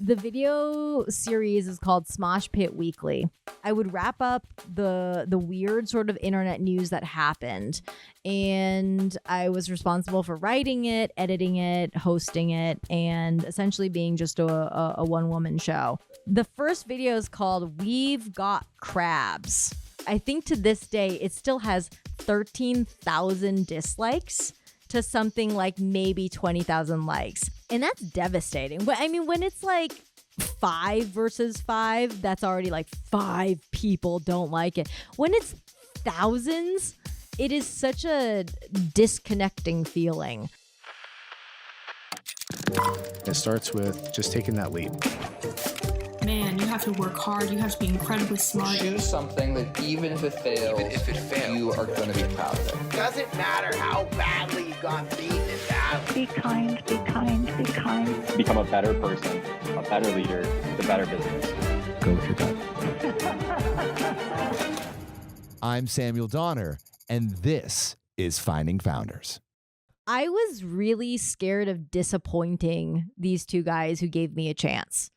The video series is called Smosh Pit Weekly. I would wrap up the weird sort of internet news that happened, and I was responsible for writing it, editing it, hosting it, and essentially being just a one-woman show. The first video is called We've Got Crabs. I think to this day it still has 13,000 dislikes to something like maybe 20,000 likes. And that's devastating. But I mean, when it's like 5 versus 5, that's already like 5 people don't like it. When it's thousands, it is such a disconnecting feeling. It starts with just taking that leap. Man, you have to work hard. You have to be incredibly smart. Choose something that even if it fails, you are going to be proud of it. Doesn't matter how badly you got beaten in battle. Be kind, be kind, be kind. Become a better person, a better leader, the better business. Go with your gut. I'm Samuel Donner, and this is Finding Founders. I was really scared of disappointing these two guys who gave me a chance.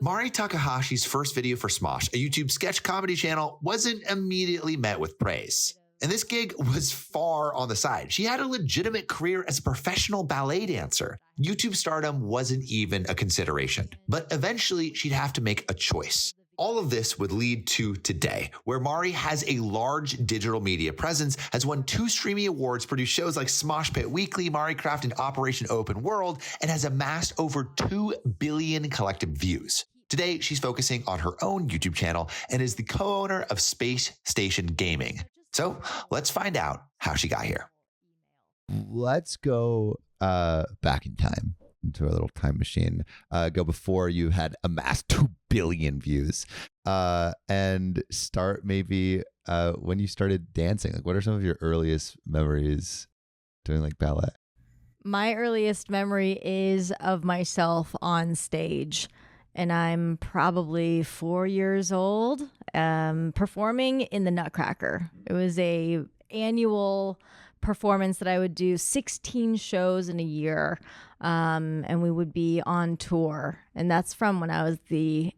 Mari Takahashi's first video for Smosh, a YouTube sketch comedy channel, wasn't immediately met with praise. And this gig was far on the side. She had a legitimate career as a professional ballet dancer. YouTube stardom wasn't even a consideration. But eventually, she'd have to make a choice. All of this would lead to today, where Mari has a large digital media presence, has won 2 Streamy Awards, produced shows like Smosh Pit Weekly, Maricraft, and Operation Open World, and has amassed over 2 billion collective views. Today, she's focusing on her own YouTube channel and is the co-owner of SpacestationGaming. So let's find out how she got here. Let's go back in time into a little time machine. Go before you had amassed 2 billion views, and start maybe when you started dancing. Like, what are some of your earliest memories doing like ballet? My earliest memory is of myself on stage, and I'm probably 4 years old, performing in the Nutcracker. It was a annual performance that I would do 16 shows in a year, and we would be on tour, and that's from when I was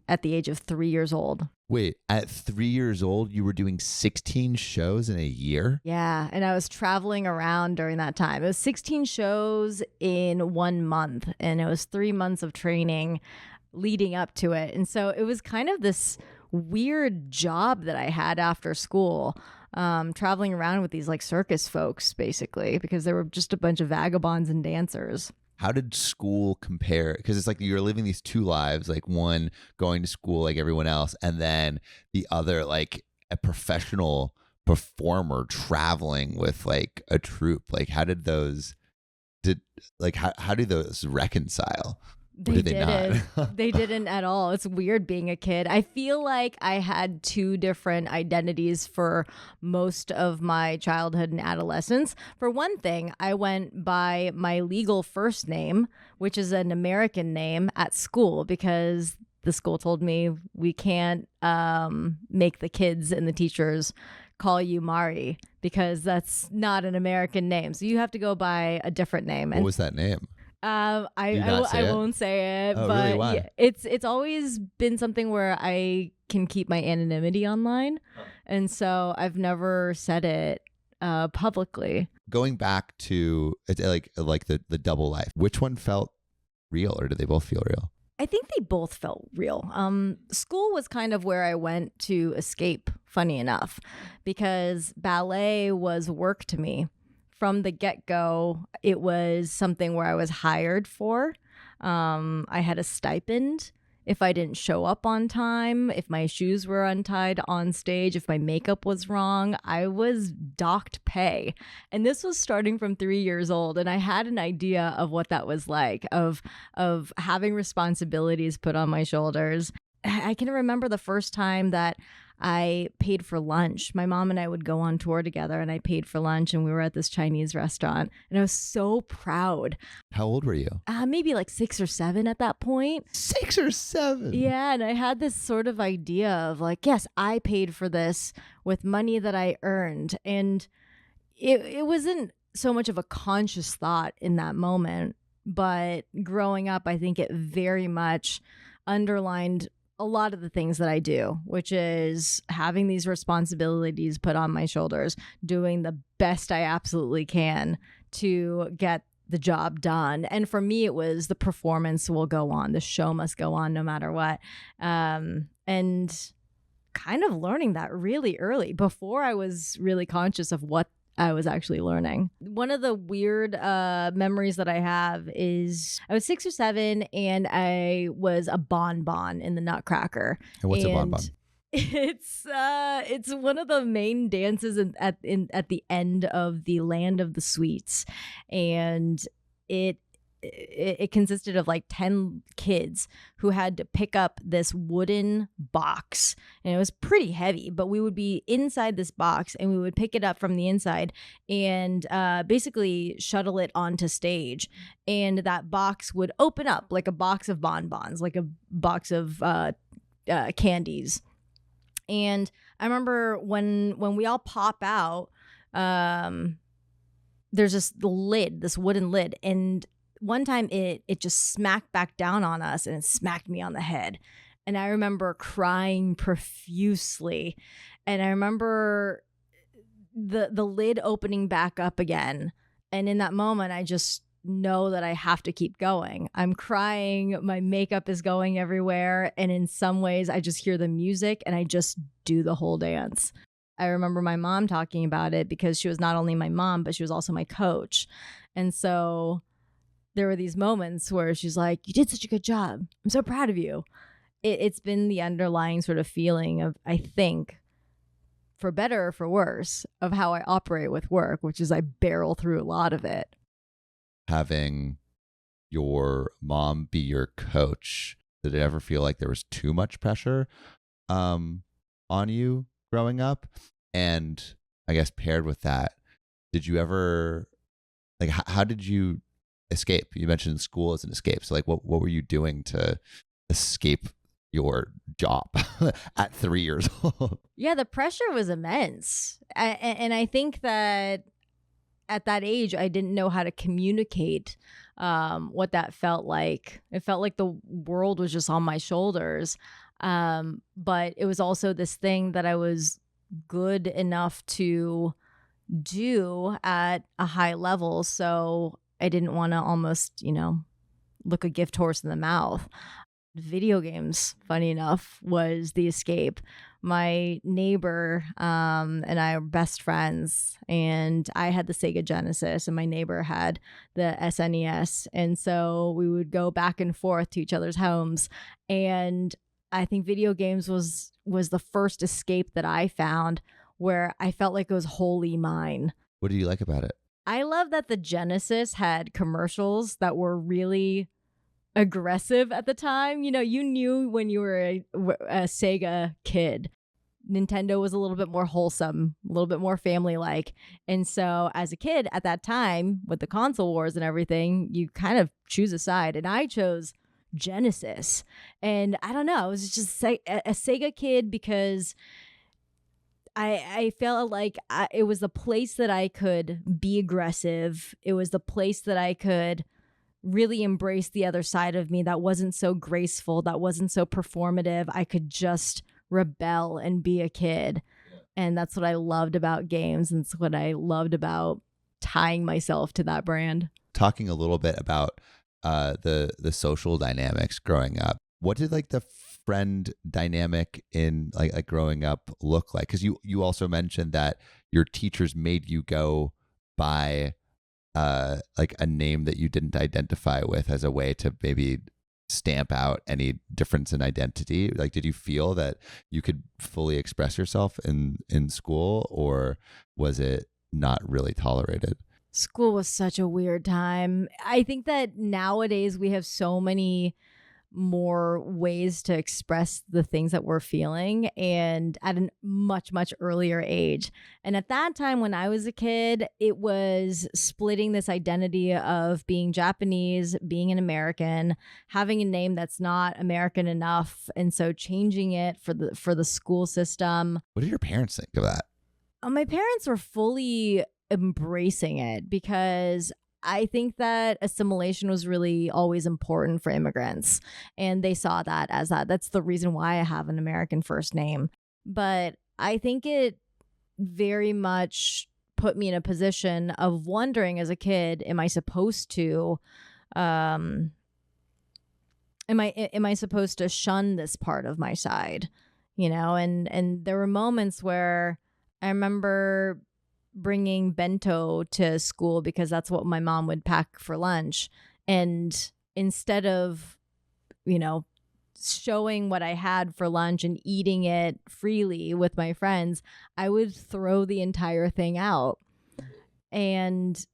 at the age of 3 years old. Wait, at 3 years old, you were doing 16 shows in a year? Yeah, and I was traveling around during that time. It was 16 shows in 1 month, and it was 3 months of training leading up to it. And so it was kind of this weird job that I had after school, traveling around with these like circus folks, basically, because they were just a bunch of vagabonds and dancers. How did school compare? Because it's like you're living these 2 lives, like one going to school like everyone else, and then the other like a professional performer traveling with like a troupe. Like, how did those how do those reconcile? They didn't. They didn't at all. It's weird being a kid. I feel like I had 2 different identities for most of my childhood and adolescence. For one thing, I went by my legal first name, which is an American name, at school, because the school told me we can't make the kids and the teachers call you Mari, because that's not an American name. So you have to go by a different name. What was that name? I won't say it, oh, but really? Why? Yeah, it's always been something where I can keep my anonymity online, and so I've never said it publicly. Going back to like the double life, which one felt real, or did they both feel real? I think they both felt real. School was kind of where I went to escape, funny enough, because ballet was work to me. From the get-go, it was something where I was hired for. I had a stipend if I didn't show up on time, if my shoes were untied on stage, if my makeup was wrong, I was docked pay. And this was starting from 3 years old, and I had an idea of what that was like, of having responsibilities put on my shoulders. I can remember the first time that I paid for lunch. My mom and I would go on tour together, and I paid for lunch, and we were at this Chinese restaurant, and I was so proud. How old were you? Maybe like 6 or 7 at that point. 6 or 7? Yeah, and I had this sort of idea of like, yes, I paid for this with money that I earned, and it wasn't so much of a conscious thought in that moment, but growing up, I think it very much underlined a lot of the things that I do, which is having these responsibilities put on my shoulders, doing the best I absolutely can to get the job done. And for me, it was the performance will go on. The show must go on no matter what. And kind of learning that really early before I was really conscious of what I was actually learning. One of the weird memories that I have is I was 6 or 7 and I was a bonbon in the Nutcracker. And what's a bonbon? It's one of the main dances at the end of the Land of the Sweets, and it consisted of like 10 kids who had to pick up this wooden box, and it was pretty heavy, but we would be inside this box and we would pick it up from the inside and basically shuttle it onto stage, and that box would open up like a box of bonbons, like a box of candies. And I remember when we all pop out, there's this wooden lid, and one time it just smacked back down on us and it smacked me on the head. And I remember crying profusely. And I remember the lid opening back up again. And in that moment, I just know that I have to keep going. I'm crying. My makeup is going everywhere. And in some ways, I just hear the music and I just do the whole dance. I remember my mom talking about it because she was not only my mom, but she was also my coach. And so there were these moments where she's like, you did such a good job. I'm so proud of you. It's been the underlying sort of feeling of, I think, for better or for worse, of how I operate with work, which is I barrel through a lot of it. Having your mom be your coach, did it ever feel like there was too much pressure on you growing up? And I guess paired with that, did you ever, like, how did you escape? You mentioned school as an escape. So like, what were you doing to escape your job at 3 years old? Yeah, the pressure was immense. And I think that at that age, I didn't know how to communicate what that felt like. It felt like the world was just on my shoulders. But it was also this thing that I was good enough to do at a high level. So I didn't want to almost, look a gift horse in the mouth. Video games, funny enough, was the escape. My neighbor and I are best friends, and I had the Sega Genesis and my neighbor had the SNES. And so we would go back and forth to each other's homes. And I think video games was the first escape that I found where I felt like it was wholly mine. What do you like about it? I love that the Genesis had commercials that were really aggressive at the time. You knew when you were a Sega kid. Nintendo was a little bit more wholesome, a little bit more family-like. And so as a kid at that time, with the console wars and everything, you kind of choose a side. And I chose Genesis. And I don't know, I was just a Sega kid because I felt like it was the place that I could be aggressive. It was the place that I could really embrace the other side of me that wasn't so graceful, that wasn't so performative. I could just rebel and be a kid. And that's what I loved about games. And it's what I loved about tying myself to that brand. Talking a little bit about the social dynamics growing up. What did like the friend dynamic in like growing up look like? Because you also mentioned that your teachers made you go by like a name that you didn't identify with as a way to maybe stamp out any difference in identity. Like, did you feel that you could fully express yourself in school, or was it not really tolerated? School was such a weird time. I think that nowadays we have so many more ways to express the things that we're feeling, and at a much, much earlier age. And at that time when I was a kid, it was splitting this identity of being Japanese, being an American, having a name that's not American enough, and so changing it for the school system. What did your parents think of that? My parents were fully embracing it because I think that assimilation was really always important for immigrants, and they saw that as that. That's the reason why I have an American first name. But I think it very much put me in a position of wondering as a kid, am I supposed to am I supposed to shun this part of my side? And there were moments where I remember bringing bento to school because that's what my mom would pack for lunch. And instead of, showing what I had for lunch and eating it freely with my friends, I would throw the entire thing out. And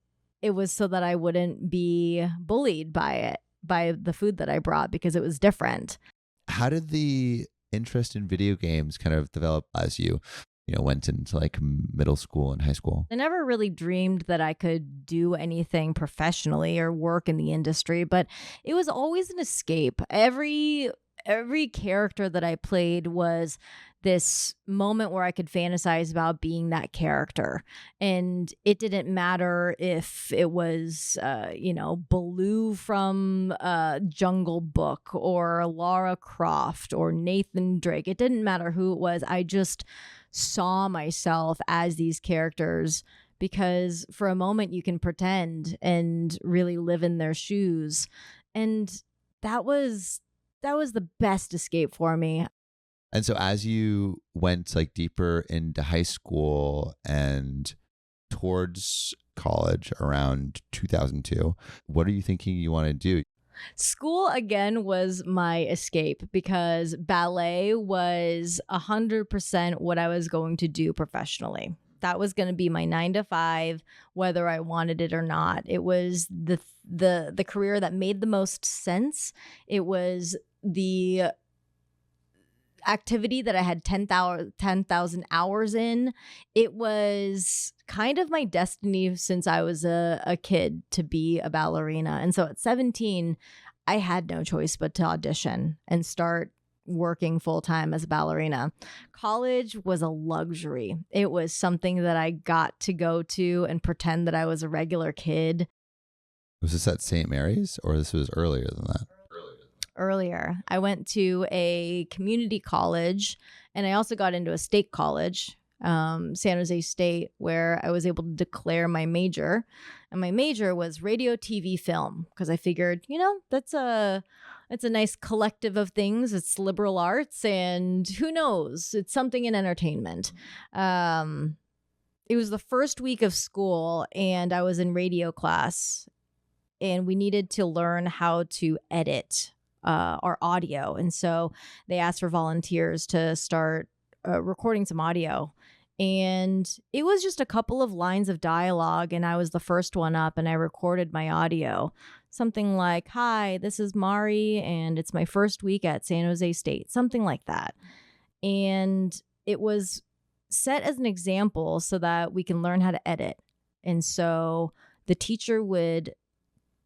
it was so that I wouldn't be bullied by the food that I brought because it was different. How did the interest in video games kind of develop as you went into like middle school and high school? I never really dreamed that I could do anything professionally or work in the industry, but it was always an escape. Every character that I played was this moment where I could fantasize about being that character. And it didn't matter if it was, Baloo from Jungle Book or Lara Croft or Nathan Drake. It didn't matter who it was. I just saw myself as these characters because for a moment you can pretend and really live in their shoes. And that was the best escape for me. And so as you went like deeper into high school and towards college around 2002, what are you thinking you want to do? School, again, was my escape because ballet was 100% what I was going to do professionally. That was going to be my 9 to 5, whether I wanted it or not. It was the career that made the most sense. It was the activity that I had 10,000 hours in. It was kind of my destiny since I was a kid to be a ballerina. And so at 17, I had no choice but to audition and start working full time as a ballerina. College was a luxury. It was something that I got to go to and pretend that I was a regular kid. Was this at St. Mary's or this was earlier than that? Earlier. I went to a community college and I also got into a state college, San Jose State, where I was able to declare my major. And my major was radio, TV, film, because I figured, it's a nice collective of things. It's liberal arts and who knows, it's something in entertainment. It was the first week of school and I was in radio class and we needed to learn how to edit our audio. And so they asked for volunteers to start recording some audio. And it was just a couple of lines of dialogue and I was the first one up and I recorded my audio. Something like, "Hi, this is Mari and it's my first week at San Jose State." Something like that. And it was set as an example so that we can learn how to edit. And so the teacher would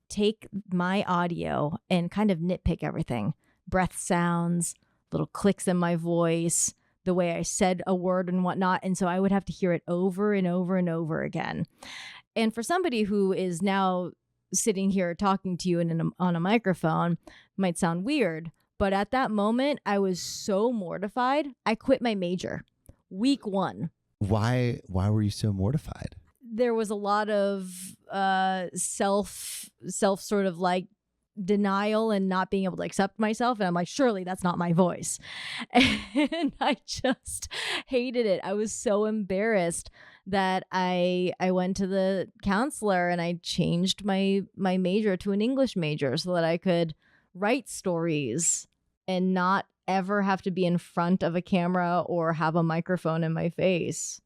take my audio and kind of nitpick everything. Breath sounds, little clicks in my voice, the way I said a word and whatnot. And so I would have to hear it over and over and over again. And for somebody who is now sitting here talking to you on a microphone, might sound weird. But at that moment, I was so mortified. I quit my major. Week 1. Why were you so mortified? There was a lot of self sort of like denial and not being able to accept myself. And I'm like, surely that's not my voice. And I just hated it. I was so embarrassed that I went to the counselor and I changed my major to an English major so that I could write stories and not ever have to be in front of a camera or have a microphone in my face.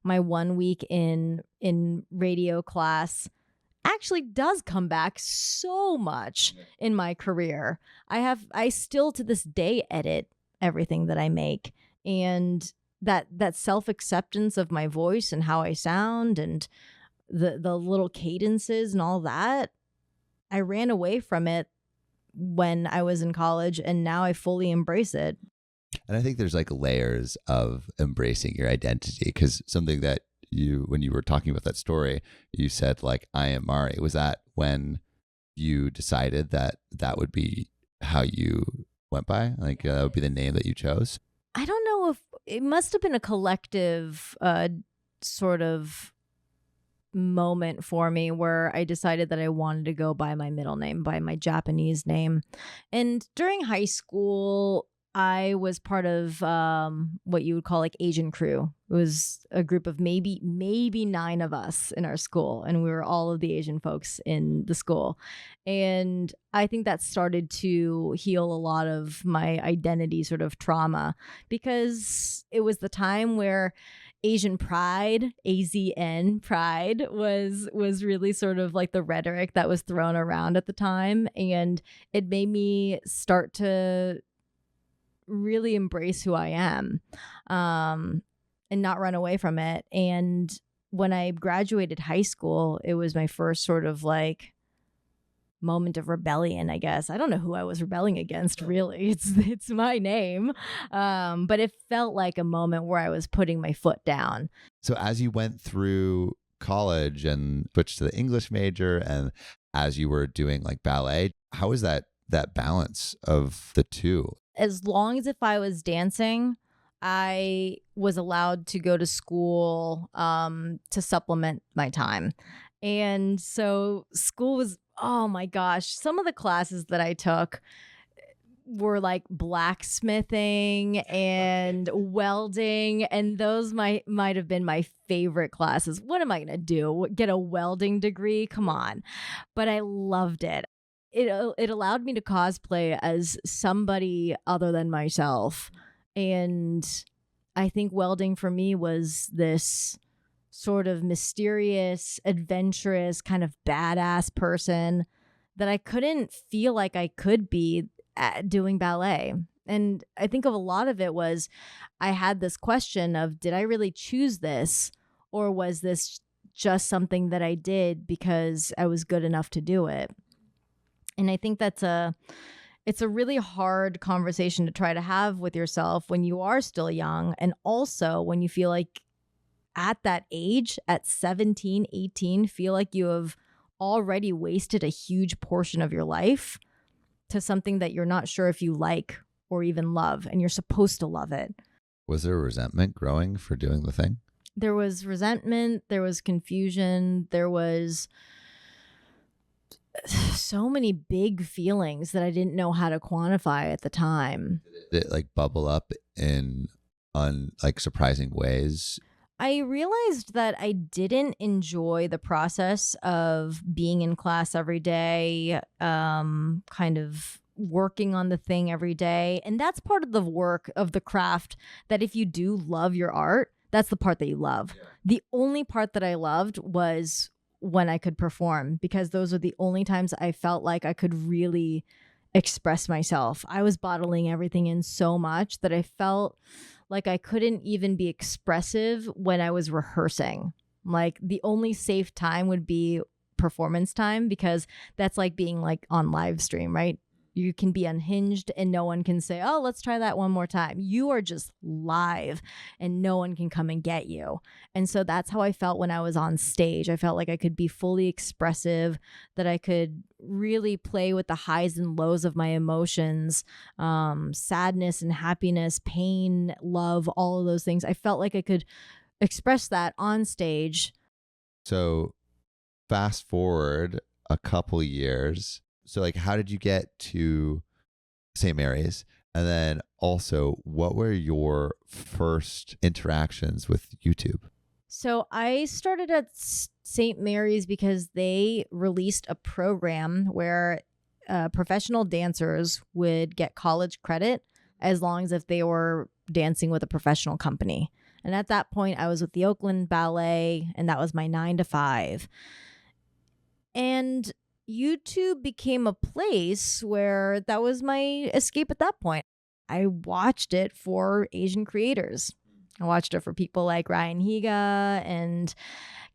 My 1 week in radio class actually does come back so much in my career. I still to this day edit everything that I make, and that self-acceptance of my voice and how I sound and the little cadences and all that, I ran away from it when I was in college and now I fully embrace it. And I think there's like layers of embracing your identity, because something that when you were talking about that story, you said like, I am Mari. Was that when you decided that that would be how you went by? Like that would be the name that you chose? I don't know if it must have been a collective sort of moment for me where I decided that I wanted to go by my middle name, by my Japanese name. And during high school, I was part of what you would call like Asian crew. It was a group of maybe 9 of us in our school, and we were all of the Asian folks in the school. And I think that started to heal a lot of my identity sort of trauma, because it was the time where Asian pride, AZN pride, was really sort of like the rhetoric that was thrown around at the time. And it made me start to really embrace who I am and not run away from it. And when I graduated high school, it was my first sort of like moment of rebellion, I guess. I don't know who I was rebelling against, really. It's my name. But it felt like a moment where I was putting my foot down. So as you went through college and switched to the English major, and as you were doing like ballet, how was that balance of the two? As long as if I was dancing, I was allowed to go to school to supplement my time. And so school was, oh my gosh, some of the classes that I took were like blacksmithing and welding, and those might have been my favorite classes. What am I going to do? Get a welding degree? Come on. But I loved it. It allowed me to cosplay as somebody other than myself. And I think welding for me was this sort of mysterious, adventurous, kind of badass person that I couldn't feel like I could be doing ballet. And I think of a lot of it was I had this question of, did I really choose this? Or was this just something that I did because I was good enough to do it? And I think it's a really hard conversation to try to have with yourself when you are still young. And also when you feel like at that age, at 17, 18, feel like you have already wasted a huge portion of your life to something that you're not sure if you like or even love, and you're supposed to love it. Was there resentment growing for doing the thing? There was resentment, there was confusion, there was so many big feelings that I didn't know how to quantify at the time. Did it like bubble up in like surprising ways? I realized that I didn't enjoy the process of being in class every day, kind of working on the thing every day. And that's part of the work of the craft, that if you do love your art, that's the part that you love. Yeah. The only part that I loved was when I could perform, because those are the only times I felt like I could really express myself. I was bottling everything in so much that I felt like I couldn't even be expressive when I was rehearsing. Like the only safe time would be performance time, because that's like being like on live stream, right? You can be unhinged and no one can say, oh, let's try that one more time. You are just live and no one can come and get you. And so that's how I felt when I was on stage. I felt like I could be fully expressive, that I could really play with the highs and lows of my emotions, sadness and happiness, pain, love, all of those things. I felt like I could express that on stage. So fast forward a couple years. So like, how did you get to St. Mary's? And then also, what were your first interactions with YouTube? So I started at St. Mary's because they released a program where professional dancers would get college credit as long as if they were dancing with a professional company. And at that point, I was with the Oakland Ballet, and that was my 9 to 5. And YouTube became a place where that was my escape at that point. I watched it for Asian creators. I watched it for people like Ryan Higa and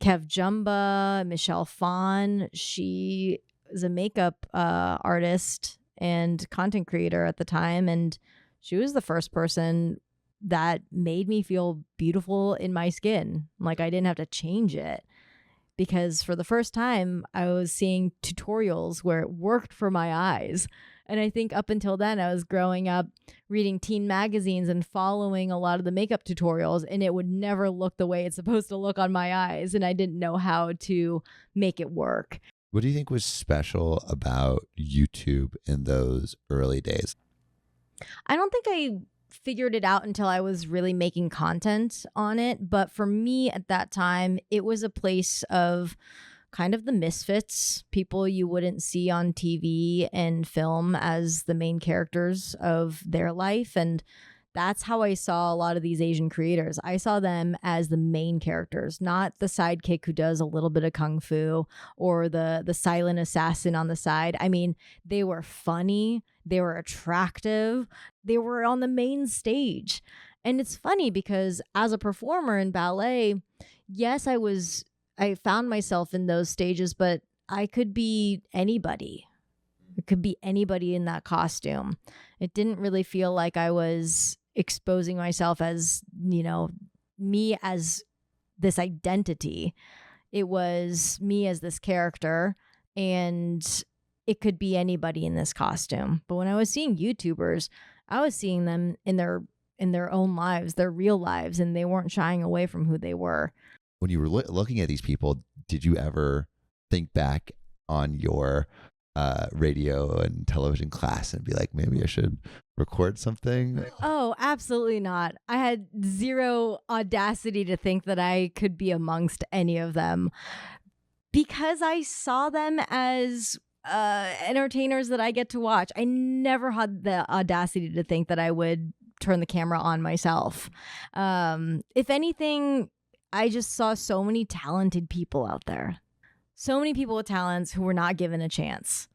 Kev Jumba, Michelle Phan. She is a makeup artist and content creator at the time, and she was the first person that made me feel beautiful in my skin. Like I didn't have to change it, because for the first time I was seeing tutorials where it worked for my eyes. And I think up until then I was growing up reading teen magazines and following a lot of the makeup tutorials, and it would never look the way it's supposed to look on my eyes. And I didn't know how to make it work. What do you think was special about YouTube in those early days? I don't think I figured it out until I was really making content on it. But for me at that time, it was a place of kind of the misfits, people you wouldn't see on TV and film as the main characters of their life. And that's how I saw a lot of these Asian creators. I saw them as the main characters, not the sidekick who does a little bit of kung fu or the silent assassin on the side. I mean, they were funny, they were attractive, they were on the main stage. And it's funny because as a performer in ballet, yes, I found myself in those stages, but I could be anybody. It could be anybody in that costume. It didn't really feel like I was exposing myself as, me as this identity. It was me as this character, and it could be anybody in this costume. But when I was seeing YouTubers, I was seeing them in their own lives, their real lives, and they weren't shying away from who they were. When you were looking at these people, did you ever think back on your radio and television class and be like, maybe I should record something? Oh, absolutely not. I had zero audacity to think that I could be amongst any of them, because I saw them as entertainers that I get to watch. I never had the audacity to think that I would turn the camera on myself. If anything, I just saw so many talented people out there. So many people with talents who were not given a chance.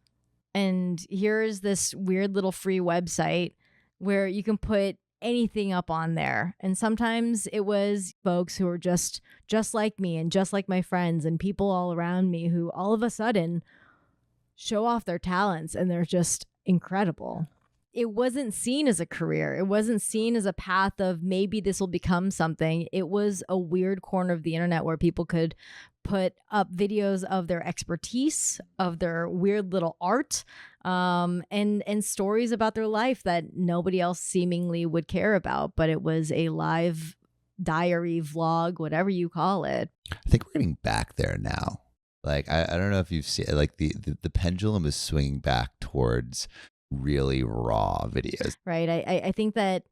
And here's this weird little free website where you can put anything up on there. And sometimes it was folks who were just like me and just like my friends and people all around me who all of a sudden show off their talents, and they're just incredible. It wasn't seen as a career. It wasn't seen as a path of maybe this will become something. It was a weird corner of the internet where people could put up videos of their expertise, of their weird little art, and stories about their life that nobody else seemingly would care about. But it was a live diary, vlog, whatever you call it. I think we're getting back there now. Like, I don't know if you've seen, like, the pendulum is swinging back towards really raw videos. Right. I think that,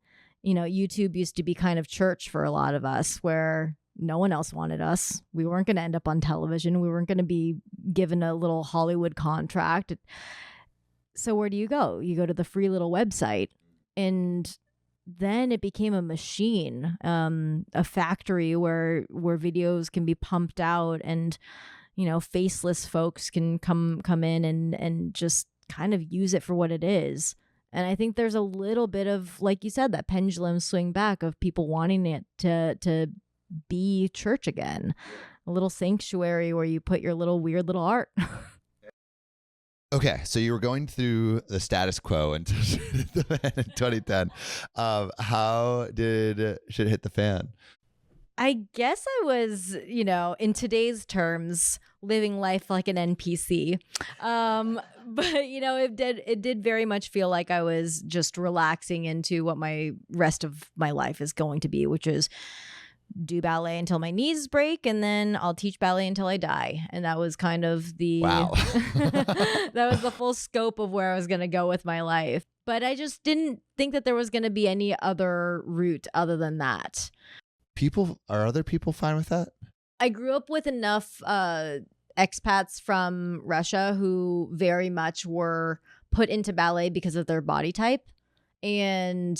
YouTube used to be kind of church for a lot of us, where no one else wanted us. We weren't going to end up on television. We weren't going to be given a little Hollywood contract. So where do you go? You go to the free little website. And then it became a machine, a factory where videos can be pumped out, and, faceless folks can come in and just kind of use it for what it is. And I think there's a little bit of, like you said, that pendulum swing back of people wanting it to be church again, a little sanctuary where you put your little weird little art. Okay, so you were going through the status quo in 2010. How did shit hit the fan? I guess I was, in today's terms, living life like an NPC. But, it did very much feel like I was just relaxing into what my rest of my life is going to be, which is do ballet until my knees break, and then I'll teach ballet until I die. And that was kind of wow. That was the full scope of where I was going to go with my life. But I just didn't think that there was going to be any other route other than that. Are other people fine with that? I grew up with enough expats from Russia who very much were put into ballet because of their body type, and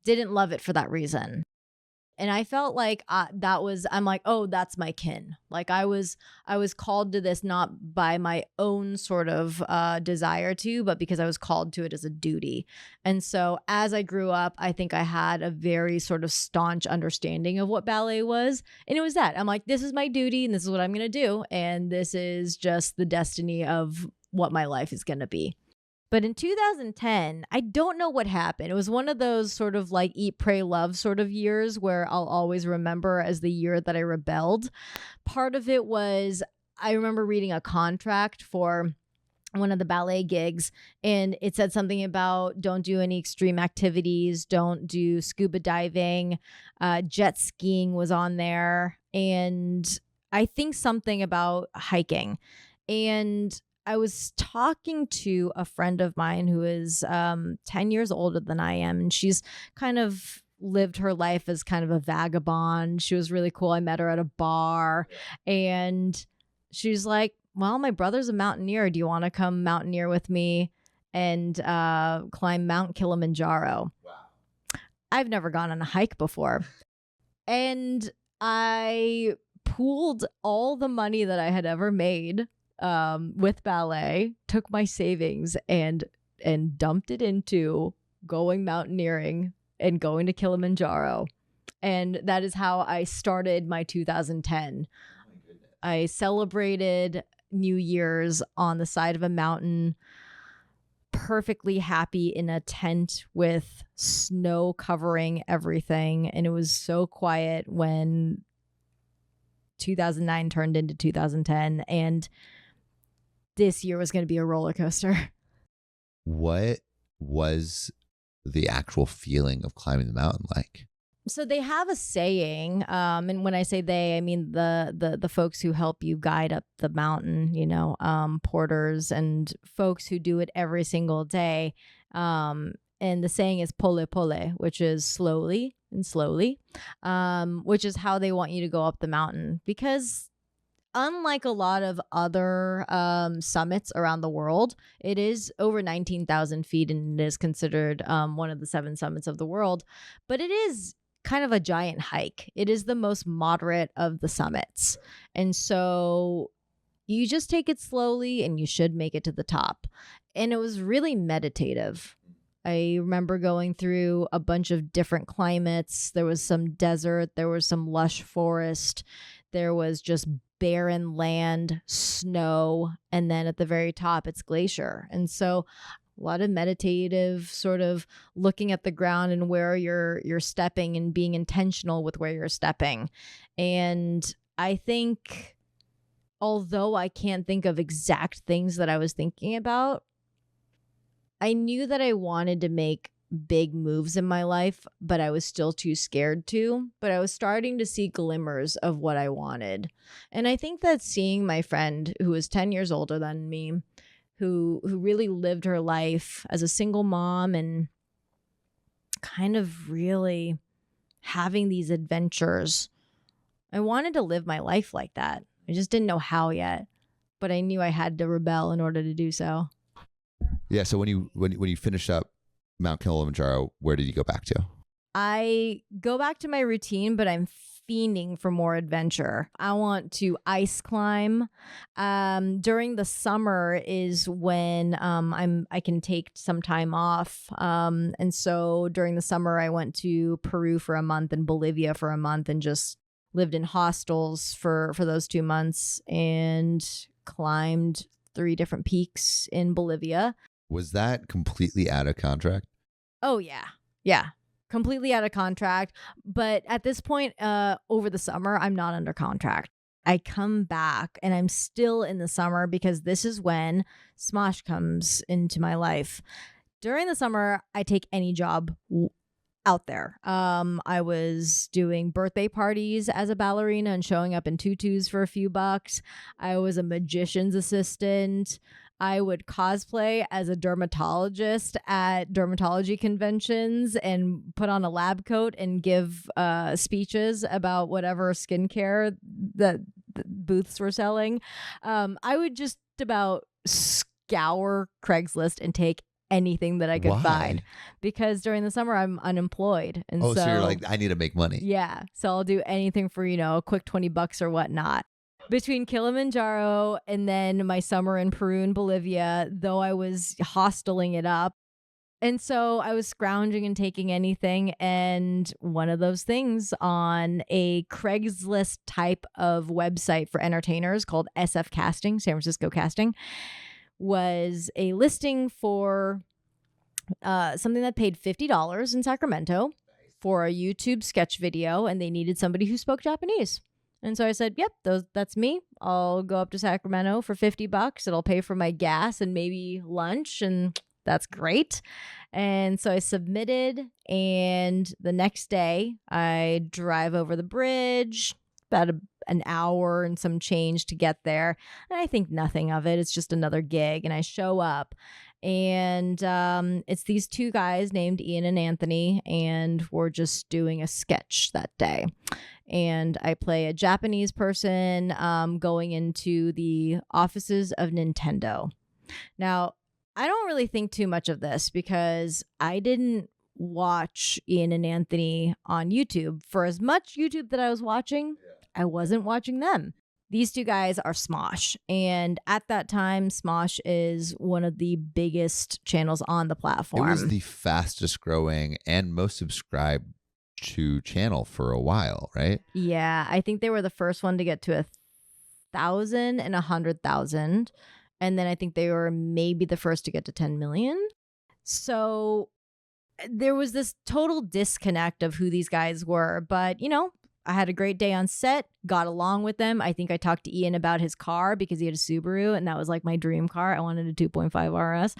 didn't love it for that reason. And I felt like I'm like, oh, that's my kin. Like I was called to this not by my own sort of desire to, but because I was called to it as a duty. And so as I grew up, I think I had a very sort of staunch understanding of what ballet was. And it was that. I'm like, this is my duty and this is what I'm going to do. And this is just the destiny of what my life is going to be. But in 2010, I don't know what happened. It was one of those sort of like eat, pray, love sort of years where I'll always remember as the year that I rebelled. Part of it was I remember reading a contract for one of the ballet gigs, and it said something about don't do any extreme activities, don't do scuba diving, jet skiing was on there, and I think something about hiking. And I was talking to a friend of mine who is 10 years older than I am, and she's kind of lived her life as kind of a vagabond. She was really cool. I met her at a bar, and she's like, well, my brother's a mountaineer. Do you want to come mountaineer with me and climb Mount Kilimanjaro? Wow. I've never gone on a hike before. And I pooled all the money that I had ever made with ballet, took my savings and dumped it into going mountaineering and going to Kilimanjaro. And that is how I started my 2010. I celebrated New Year's on the side of a mountain, perfectly happy in a tent with snow covering everything. And it was so quiet when 2009 turned into 2010. And this year was going to be a roller coaster. What was the actual feeling of climbing the mountain like? So they have a saying, and when I say they, I mean the folks who help you guide up the mountain, you know, porters and folks who do it every single day. And the saying is pole pole, which is slowly and slowly, which is how they want you to go up the mountain. Because unlike a lot of other summits around the world, it is over 19,000 feet and it is considered one of the 7 summits of the world. But it is kind of a giant hike. It is the most moderate of the summits. And so you just take it slowly and you should make it to the top. And it was really meditative. I remember going through a bunch of different climates. There was some desert, there was some lush forest, there was just barren land, snow, and then at the very top it's glacier. And so a lot of meditative sort of looking at the ground and where you're stepping and being intentional with where you're stepping. And I think, although I can't think of exact things that I was thinking about, I knew that I wanted to make big moves in my life, but I was still too scared to. But I was starting to see glimmers of what I wanted. And I think that seeing my friend who was 10 years older than me, who really lived her life as a single mom and kind of really having these adventures, I wanted to live my life like that. I just didn't know how yet, but I knew I had to rebel in order to do so. Yeah. So when you finish up Mount Kilimanjaro, where did you go back to? I go back to my routine, but I'm fiending for more adventure. I want to ice climb. During the summer is when I can take some time off. And so during the summer, I went to Peru for a month and Bolivia for a month and just lived in hostels for those 2 months and climbed 3 different peaks in Bolivia. Was that completely out of contract? Oh, yeah. Yeah. Completely out of contract. But at this point, over the summer, I'm not under contract. I come back and I'm still in the summer because this is when Smosh comes into my life. During the summer, I take any job out there. I was doing birthday parties as a ballerina and showing up in tutus for a few bucks. I was a magician's assistant. I would cosplay as a dermatologist at dermatology conventions and put on a lab coat and give speeches about whatever skincare that the booths were selling. I would just about scour Craigslist and take anything that I could find, because during the summer I'm unemployed. And so you're like, I need to make money. Yeah. So I'll do anything for, a quick $20 or whatnot. Between Kilimanjaro and then my summer in Peru and Bolivia, though I was hosteling it up. And so I was scrounging and taking anything. And one of those things on a Craigslist type of website for entertainers called SF Casting, San Francisco Casting, was a listing for something that paid $50 in Sacramento for a YouTube sketch video, and they needed somebody who spoke Japanese. And so I said, yep, that's me. I'll go up to Sacramento for $50. It'll pay for my gas and maybe lunch, and that's great. And so I submitted, and the next day I drive over the bridge, about an hour and some change to get there. And I think nothing of it. It's just another gig. And I show up, and it's these two guys named Ian and Anthony, and we're just doing a sketch that day. And I play a Japanese person going into the offices of Nintendo. Now, I don't really think too much of this because I didn't watch Ian and Anthony on YouTube. For as much YouTube that I was watching, I wasn't watching them. These two guys are Smosh. And at that time, Smosh is one of the biggest channels on the platform. It was the fastest growing and most subscribed to channel for a while, right? Yeah, I think they were the first one to get to 1,000 and 100,000. And then I think they were maybe the first to get to 10 million. So there was this total disconnect of who these guys were. But, you know, I had a great day on set, got along with them. I think I talked to Ian about his car because he had a Subaru, and that was like my dream car. I wanted a 2.5 RS.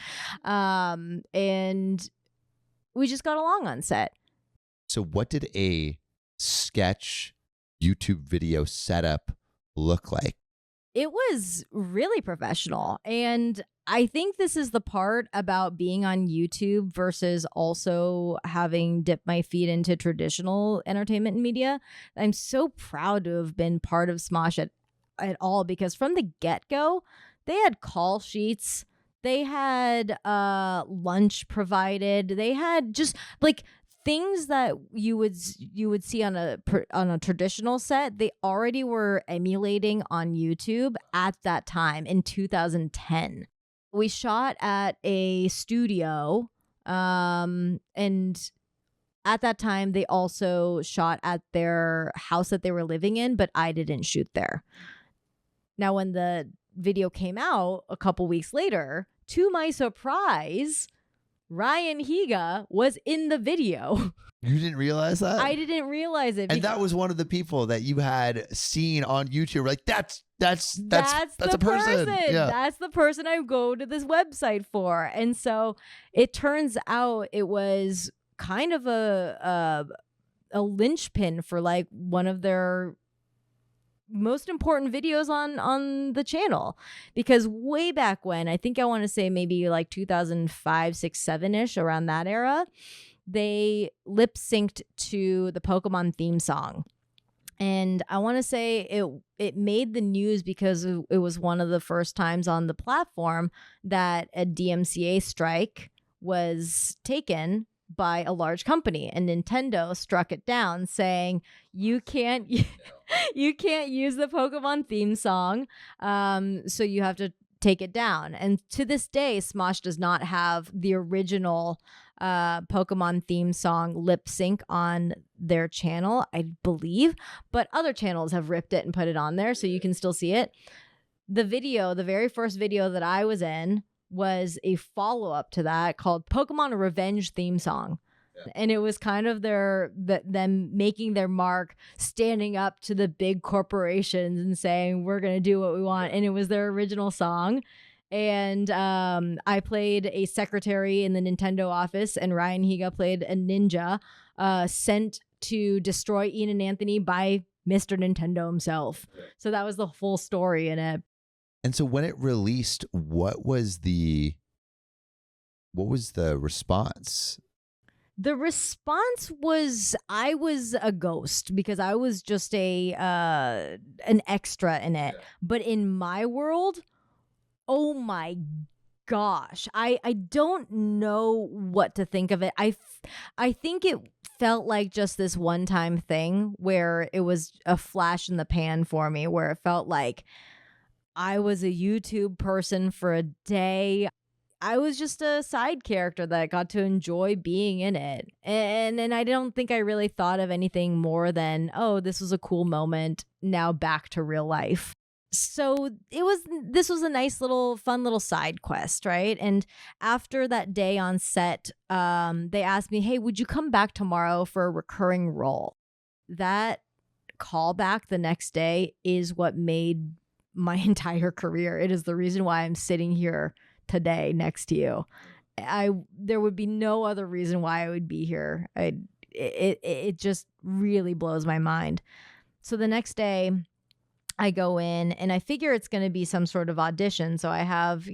And we just got along on set. So what did a sketch YouTube video setup look like? It was really professional. And I think this is the part about being on YouTube versus also having dipped my feet into traditional entertainment media. I'm so proud to have been part of Smosh at all, because from the get-go, they had call sheets. They had lunch provided. They had just like things that you would see on a traditional set. They already were emulating on YouTube at that time in 2010. We shot at a studio, and at that time they also shot at their house that they were living in, but I didn't shoot there. Now, when the video came out a couple weeks later, to my surprise, Ryan Higa was in the video. You didn't realize that? I didn't realize it. And that was one of the people that you had seen on YouTube. Like, that's a person. Yeah. That's the person I go to this website for. And so it turns out it was kind of a linchpin for like one of their most important videos on the channel, because way back when, I think I want to say maybe like 2005, 6, 7-ish, around that era, they lip synced to the Pokemon theme song. And I want to say it made the news because it was one of the first times on the platform that a DMCA strike was taken by a large company, and Nintendo struck it down, saying you can't use the Pokemon theme song, so you have to take it down. And to this day, Smosh does not have the original Pokemon theme song lip sync on their channel, I believe, but other channels have ripped it and put it on there, so you can still see it. The very first video that I was in was a follow-up to that called Pokemon Revenge theme song. Yeah. And it was kind of them making their mark, standing up to the big corporations and saying, we're going to do what we want. And it was their original song. And I played a secretary in the Nintendo office, and Ryan Higa played a ninja sent to destroy Ian and Anthony by Mr. Nintendo himself. So that was the full story in it. And so when it released, what was the response? The response was I was a ghost because I was just an extra in it. Yeah. But in my world, oh my gosh, I don't know what to think of it. I think it felt like just this one-time thing where it was a flash in the pan for me, where it felt like I was a YouTube person for a day. I was just a side character that got to enjoy being in it. And I don't think I really thought of anything more than, oh, this was a cool moment. Now back to real life. so this was a nice little fun little side quest, right? And after that day on set, they asked me, hey, would you come back tomorrow for a recurring role? That callback the next day is what made my entire career. It is the reason why I'm sitting here today next to you. There would be no other reason why I would be here. It just really blows my mind. So the next day I go in and I figure it's going to be some sort of audition. So I have,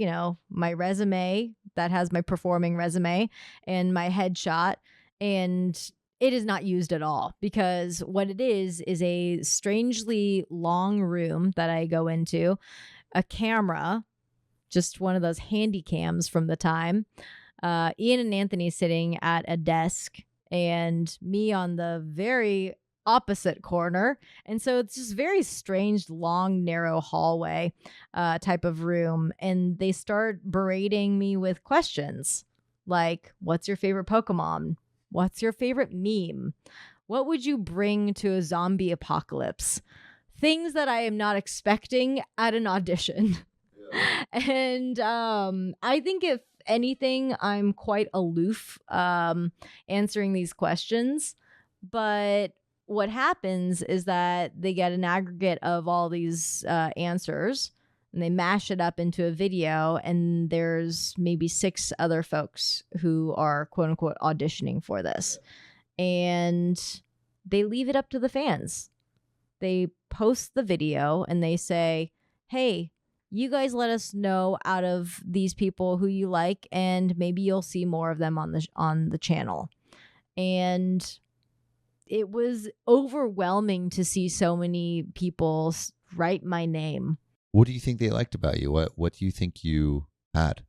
my resume that has my performing resume and my headshot, and it is not used at all because what it is a strangely long room that I go into, a camera, just one of those handy cams from the time, Ian and Anthony sitting at a desk and me on the very opposite corner. And so it's this very strange, long, narrow hallway type of room. And they start berating me with questions like, what's your favorite Pokemon? What's your favorite meme? What would you bring to a zombie apocalypse? Things that I am not expecting at an audition. Yeah. And I think if anything, I'm quite aloof answering these questions. But what happens is that they get an aggregate of all these answers and they mash it up into a video, and there's maybe 6 other folks who are quote unquote auditioning for this. And they leave it up to the fans. They post the video and they say, hey, you guys let us know out of these people who you like, and maybe you'll see more of them on the channel. And it was overwhelming to see so many people write my name. What do you think they liked about you? What do you think you had?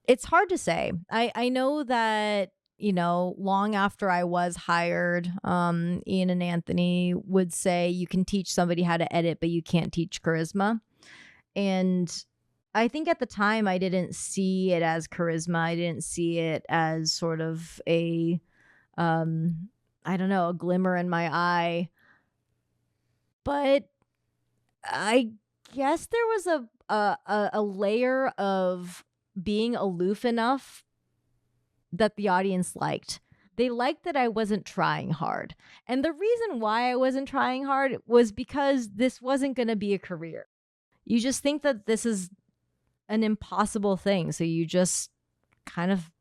It's hard to say. I know that, long after I was hired, Ian and Anthony would say you can teach somebody how to edit, but you can't teach charisma. And I think at the time I didn't see it as charisma. I didn't see it as sort of a glimmer in my eye. But I guess there was a layer of being aloof enough that the audience liked. They liked that I wasn't trying hard. And the reason why I wasn't trying hard was because this wasn't going to be a career. You just think that this is an impossible thing. So you just kind of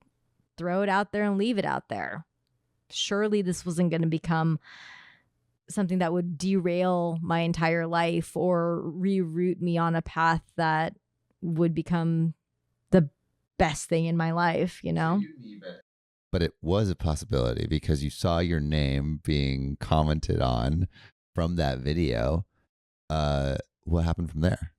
throw it out there and leave it out there. Surely this wasn't going to become something that would derail my entire life or reroute me on a path that would become the best thing in my life, But it was a possibility because you saw your name being commented on from that video. What happened from there?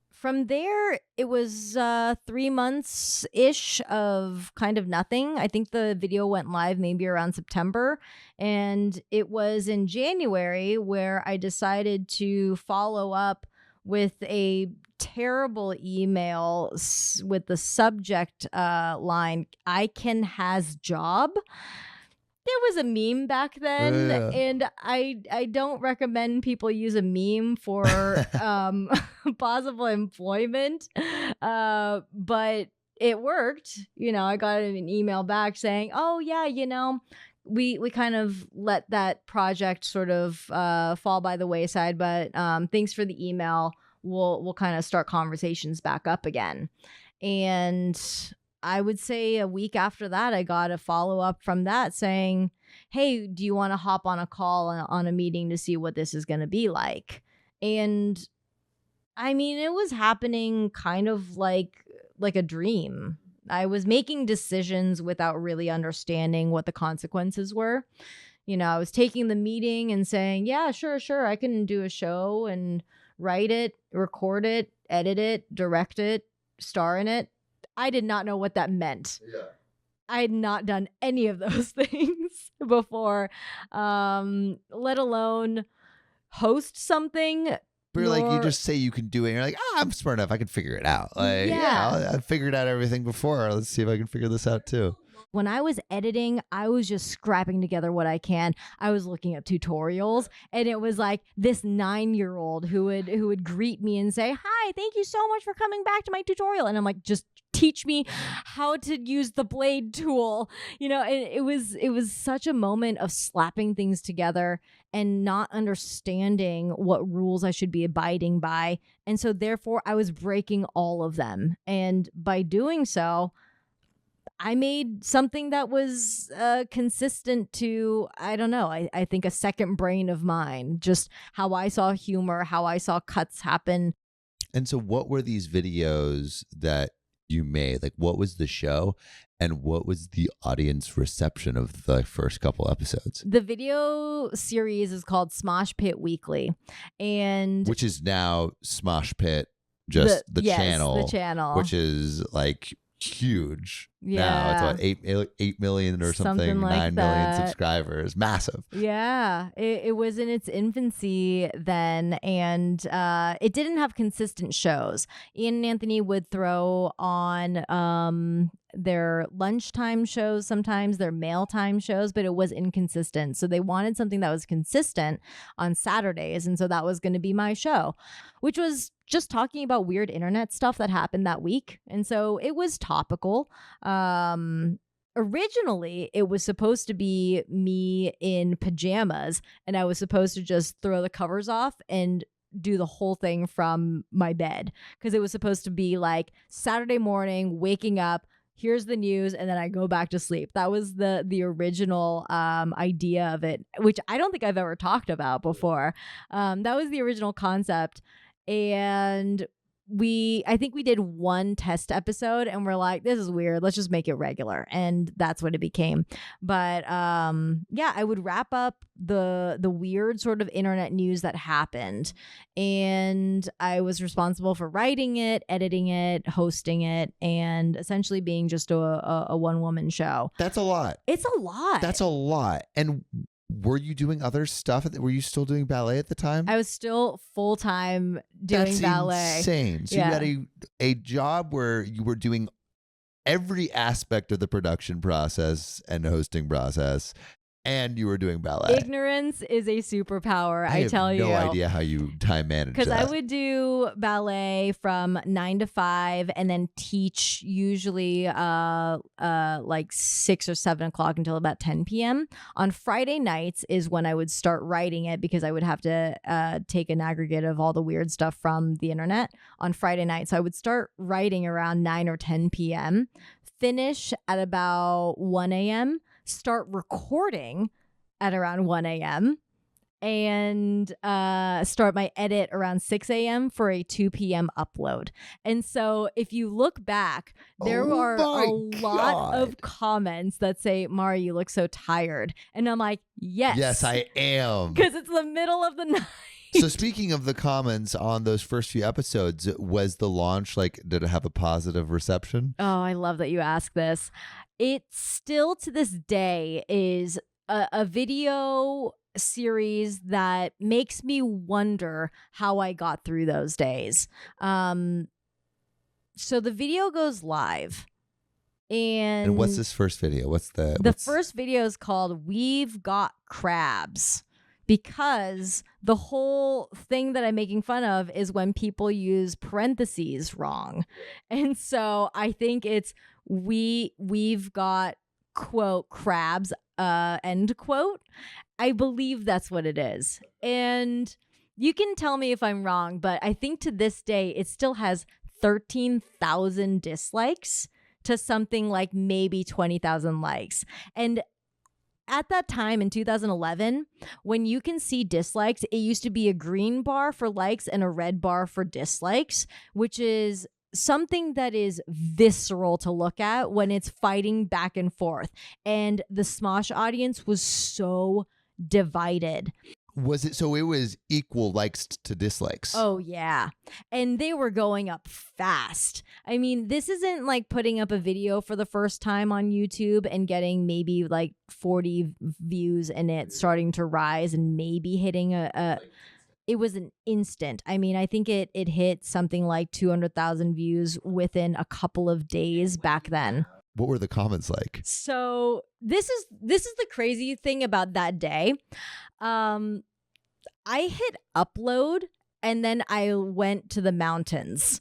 From there, it was 3 months-ish of kind of nothing. I think the video went live maybe around September. And it was in January where I decided to follow up with a terrible email with the subject line, I can has job. There was a meme back then, and I don't recommend people use a meme for possible employment, but it worked. I got an email back saying, oh, yeah, we kind of let that project sort of fall by the wayside, but thanks for the email. We'll kind of start conversations back up again. And I would say a week after that, I got a follow-up from that saying, hey, do you want to hop on a call on a meeting to see what this is going to be like? And I mean, it was happening kind of like a dream. I was making decisions without really understanding what the consequences were. I was taking the meeting and saying, yeah, sure, I can do a show and write it, record it, edit it, direct it, star in it. I did not know what that meant. Yeah. I had not done any of those things before, let alone host something. But you just say you can do it. And you're like, I'm smart enough. I can figure it out. I figured out everything before. Let's see if I can figure this out too. When I was editing, I was just scrapping together what I can. I was looking up tutorials, and it was like this 9-year-old who would greet me and say, "Hi, thank you so much for coming back to my tutorial." And I'm like, just teach me how to use the blade tool. It was such a moment of slapping things together and not understanding what rules I should be abiding by. And so therefore I was breaking all of them. And by doing so, I made something that was consistent to, I don't know, I think a second brain of mine, just how I saw humor, how I saw cuts happen. And so what were these videos that you made? Like, what was the show and what was the audience reception of the first couple episodes? The video series is called Smosh Pit Weekly, and which is now Smosh Pit, just the channel, which is like huge. Now it's what, 8 million or something like 9 million subscribers. Massive. Yeah, it was in its infancy then, and it didn't have consistent shows. Ian and Anthony would throw on their lunchtime shows, sometimes their mail time shows, but it was inconsistent. So they wanted something that was consistent on Saturdays, and so that was going to be my show, which was just talking about weird internet stuff that happened that week. And so it was topical. Originally, it was supposed to be me in pajamas, and I was supposed to just throw the covers off and do the whole thing from my bed, because it was supposed to be like Saturday morning, waking up, here's the news, and then I go back to sleep. That was the original idea of it, which I don't think I've ever talked about before. That was the original concept. And I think we did one test episode and we're like, this is weird, let's just make it regular, and that's what it became. But I would wrap up the weird sort of internet news that happened, and I was responsible for writing it, editing it, hosting it, and essentially being just a one-woman show. That's a lot. It's a lot. That's a lot. And were you doing other stuff? Were you still doing ballet at the time? I was still full-time doing ballet. That's insane. So you had a job where you were doing every aspect of the production process and hosting process, and you were doing ballet. Ignorance is a superpower, I tell you. I have no idea how you time manage that. Because I would do ballet from 9 to 5 and then teach usually like 6 or 7 o'clock until about 10 p.m. On Friday nights is when I would start writing it, because I would have to take an aggregate of all the weird stuff from the internet on Friday night. So I would start writing around 9 or 10 p.m., finish at about 1 a.m., start recording at around 1 a.m. and start my edit around 6 a.m. for a 2 p.m. upload. And so if you look back, there are a lot of comments that say, Mari, you look so tired. And I'm like, yes. Yes, I am. Because it's the middle of the night. So speaking of the comments on those first few episodes, was the launch did it have a positive reception? Oh, I love that you ask this. It still to this day is a video series that makes me wonder how I got through those days. So the video goes live. And what's this first video? The first video is called We've Got Crabs. Because the whole thing that I'm making fun of is when people use parentheses wrong. And so I think it's we've got, quote, crabs, end quote. I believe that's what it is. And you can tell me if I'm wrong, but I think to this day it still has 13,000 dislikes to something like maybe 20,000 likes. And at that time in 2011, when you can see dislikes, it used to be a green bar for likes and a red bar for dislikes, which is something that is visceral to look at when it's fighting back and forth. And the Smosh audience was so divided. Was it so it was equal likes to dislikes? Oh, yeah. And they were going up fast. I mean, this isn't like putting up a video for the first time on YouTube and getting maybe like 40 views and it starting to rise and maybe hitting it was an instant. I mean, I think it hit something like 200,000 views within a couple of days back then. What were the comments like? So this is the crazy thing about that day. I hit upload and then I went to the mountains.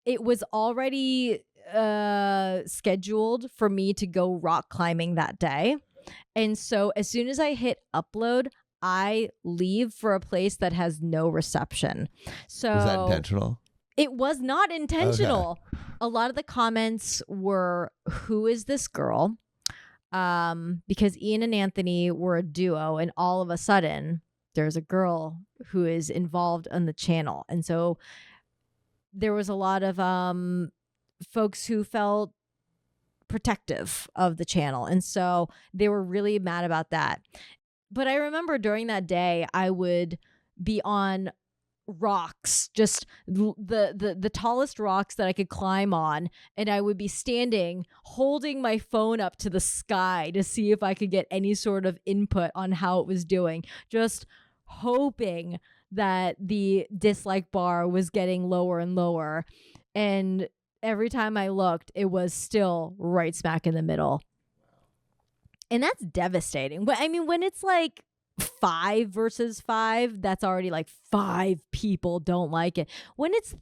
It was already scheduled for me to go rock climbing that day. And so as soon as I hit upload, I leave for a place that has no reception. So Was that intentional? It was not intentional. Okay. A lot of the comments were, who is this girl? Because Ian and Anthony were a duo, and all of a sudden there's a girl who is involved on the channel. And so there was a lot of folks who felt protective of the channel. And so they were really mad about that. But I remember during that day, I would be on rocks, just the tallest rocks that I could climb on, and I would be standing holding my phone up to the sky to see if I could get any sort of input on how it was doing, just hoping that the dislike bar was getting lower and lower. And every time I looked, it was still right smack in the middle. And that's devastating. But I mean, when it's like 5 versus 5, that's already like 5 people don't like it. When it's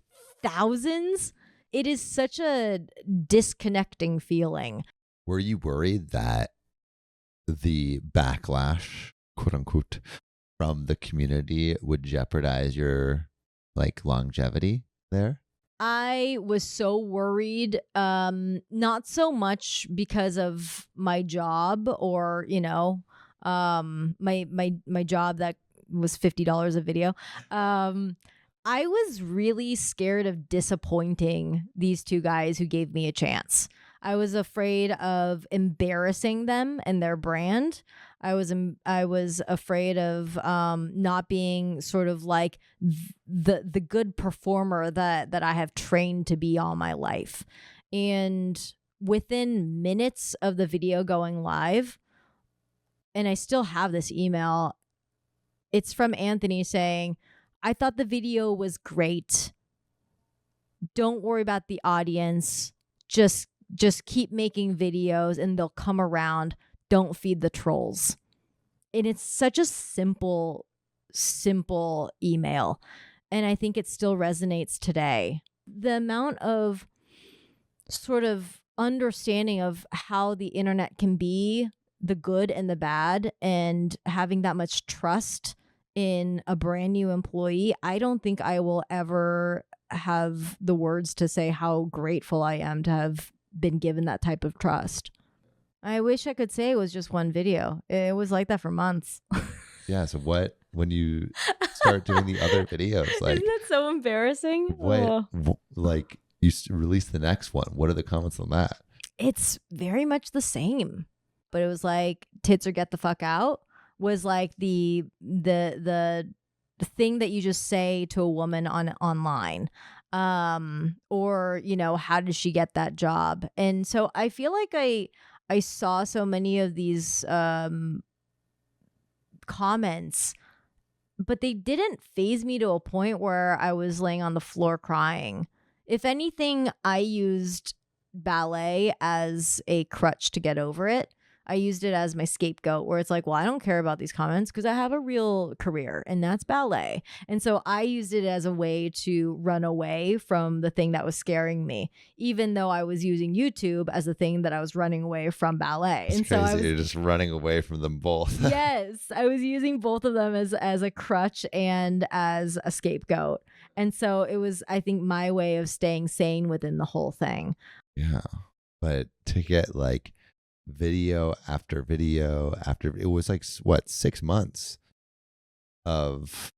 thousands, it is such a disconnecting feeling. Were you worried that the backlash, quote unquote, from the community would jeopardize your like longevity there? I was so worried, not so much because of my job or, you know, my job that was $50 a video. I was really scared of disappointing these two guys who gave me a chance. I was afraid of embarrassing them and their brand. I was afraid of not being sort of like the good performer that I have trained to be all my life. And within minutes of the video going live, and I still have this email, it's from Anthony saying, I thought the video was great. Don't worry about the audience. Just keep making videos and they'll come around. Don't feed the trolls. And it's such a simple email. And I think it still resonates today. The amount of sort of understanding of how the internet can be, the good and the bad, and having that much trust in a brand new employee, I don't think I will ever have the words to say how grateful I am to have been given that type of trust. I wish I could say it was just one video. It was like that for months. Yeah. So what, when you start doing the other videos, like, isn't that so embarrassing? Like you release the next one. What are the comments on that? It's very much the same, but it was like tits or get the fuck out was like the thing that you just say to a woman online. Or, you know, how did she get that job? And so I feel like I saw so many of these comments, but they didn't faze me to a point where I was laying on the floor crying. If anything, I used Ballet as a crutch to get over it. I used it as my scapegoat, where it's like, well, I don't care about these comments because I have a real career, and that's Ballet. And so I used it as a way to run away from the thing that was scaring me, even though I was using YouTube as the thing that I was running away from Ballet. It's and crazy. So I was, You're just running away from them both. Yes, I was using both of them as a crutch and as a scapegoat. And so it was, I think, my way of staying sane within the whole thing. Yeah. But to get like video after video after, it was like what, 6 months of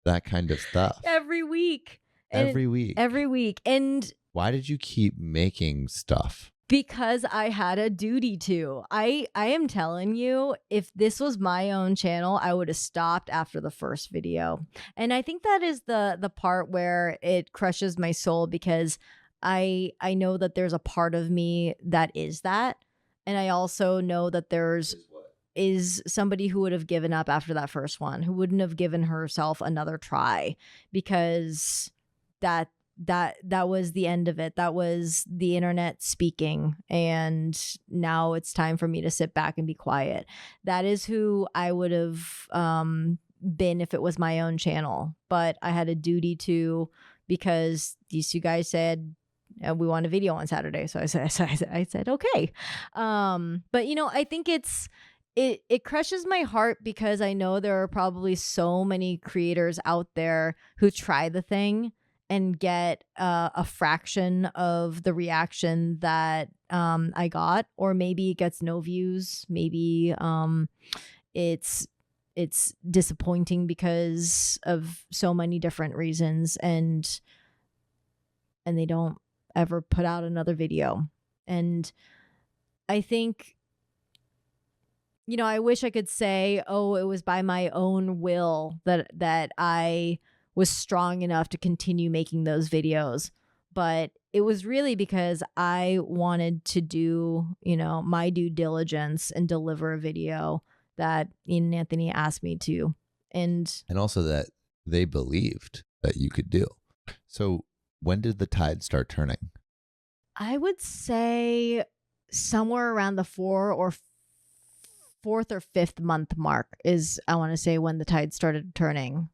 that kind of stuff every week. Every week. And why did you keep making stuff? Because I had a duty to. I am telling you, if this was my own channel, I would have stopped after the first video. And I think that is the part where it crushes my soul, because I know that there's a part of me that is that. And I also know that is somebody who would have given up after that first one, who wouldn't have given herself another try, because that that was the end of it. That was the internet speaking, and now it's time for me to sit back and be quiet. That is who I would have been if it was my own channel, but I had a duty to, because these two guys said we want a video on Saturday, so I said okay. But you know, I think it crushes my heart because I know there are probably so many creators out there who try the thing and get a fraction of the reaction that I got, or maybe it gets no views. Maybe it's disappointing because of so many different reasons, and they don't ever put out another video. And I think, you know, I wish I could say, oh, it was by my own will that I was strong enough to continue making those videos. But it was really because I wanted to do, you know, my due diligence and deliver a video that Ian and Anthony asked me to. And also that they believed that you could do. So when did the tide start turning? I would say somewhere around the fourth or fifth month mark is, I want to say, when the tide started turning.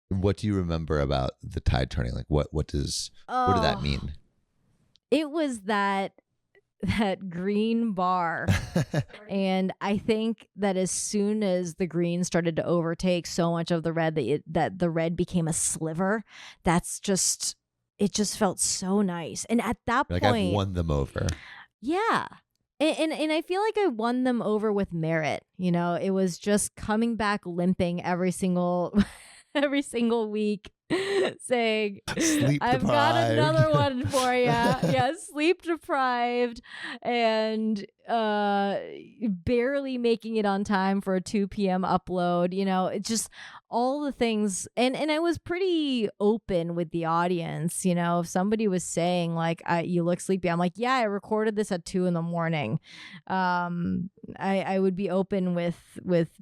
What do you remember about the tide turning? Like what did that mean? It was that green bar. And I think that as soon as the green started to overtake so much of the red that the red became a sliver, it just felt so nice. And at that point, I've won them over. Yeah. And I feel like I won them over with merit. You know, it was just coming back limping every single week, saying, I've got another one for you. Yeah, sleep deprived, and barely making it on time for a 2 p.m. upload. You know, it just all the things. And I was pretty open with the audience. You know, if somebody was saying like, you look sleepy, I'm like, yeah, I recorded this at 2 a.m. I would be open with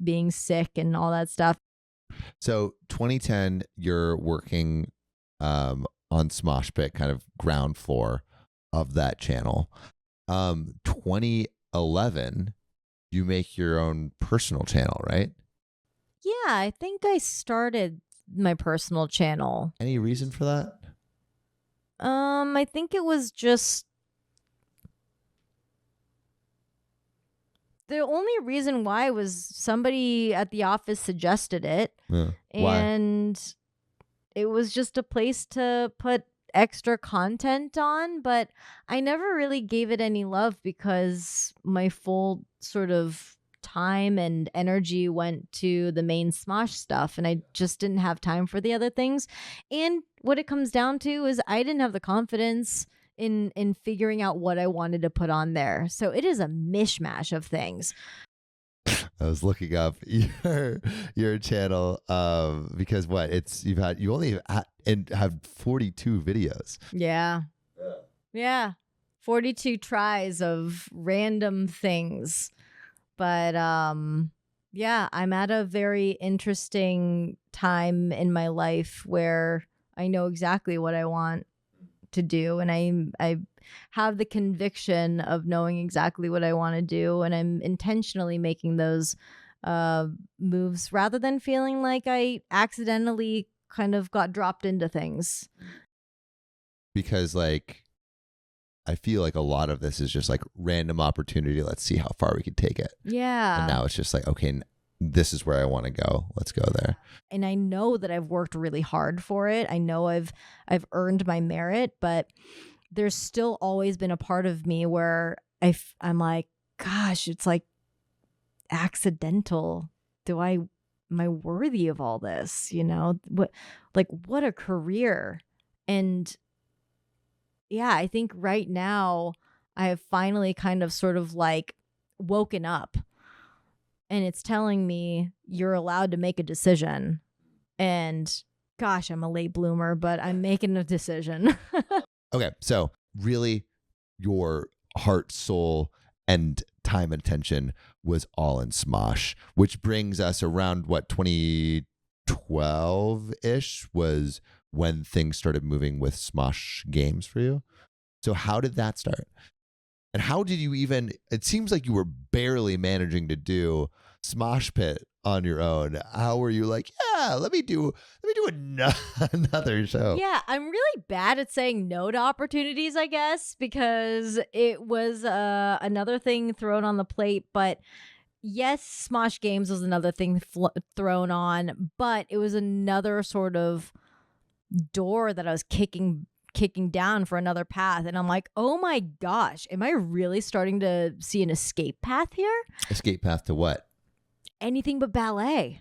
being sick and all that stuff. So 2010, you're working on Smosh Pit, kind of ground floor of that channel. 2011, you make your own personal channel, right? Yeah, I think I started my personal channel. Any reason for that? I think it was just the only reason why was somebody at the office suggested it. Yeah. And it was just a place to put extra content on, but I never really gave it any love because my full sort of time and energy went to the main Smosh stuff, and I just didn't have time for the other things. And what it comes down to is I didn't have the confidence in figuring out what I wanted to put on there. So it is a mishmash of things. I was looking up your channel because you only have 42 videos. Yeah. 42 tries of random things. But yeah, I'm at a very interesting time in my life where I know exactly what I want to do, and I have the conviction of knowing exactly what I want to do, and I'm intentionally making those moves rather than feeling like I accidentally kind of got dropped into things. Because like I feel like a lot of this is just like random opportunity. Let's see how far we can take it. Yeah. And now it's just like, okay, this is where I want to go. Let's go there. And I know that I've worked really hard for it. I know I've earned my merit, but there's still always been a part of me where I'm like, gosh, it's like accidental. Am I worthy of all this? You know, what a career. And yeah, I think right now I have finally kind of sort of like woken up, and it's telling me you're allowed to make a decision. And gosh, I'm a late bloomer, but I'm making a decision. Okay, so really your heart, soul, and time and attention was all in Smosh, which brings us around what 2012-ish was when things started moving with Smosh Games for you. So how did that start? And how did you even, it seems like you were barely managing to do Smosh Pit on your own. How were you like, yeah, let me do another show? Yeah, I'm really bad at saying no to opportunities, I guess, because it was another thing thrown on the plate. But yes, Smosh Games was another thing thrown on, but it was another sort of door that I was kicking down for another path. And I'm like, oh my gosh, am I really starting to see an escape path here? Escape path to what? Anything but ballet.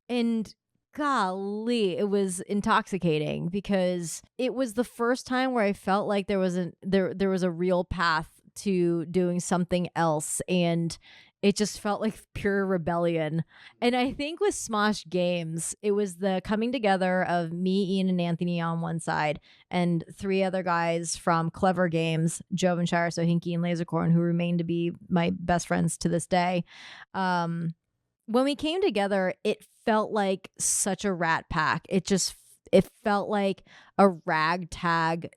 And golly, it was intoxicating because it was the first time where I felt like there was a real path to doing something else, and it just felt like pure rebellion. And I think with Smosh Games, it was the coming together of me, Ian, and Anthony on one side, and 3 other guys from Clever Games, Joven Shire, Sohinki, and Lasercorn, who remain to be my best friends to this day. When we came together, it felt like such a rat pack. It felt like a ragtag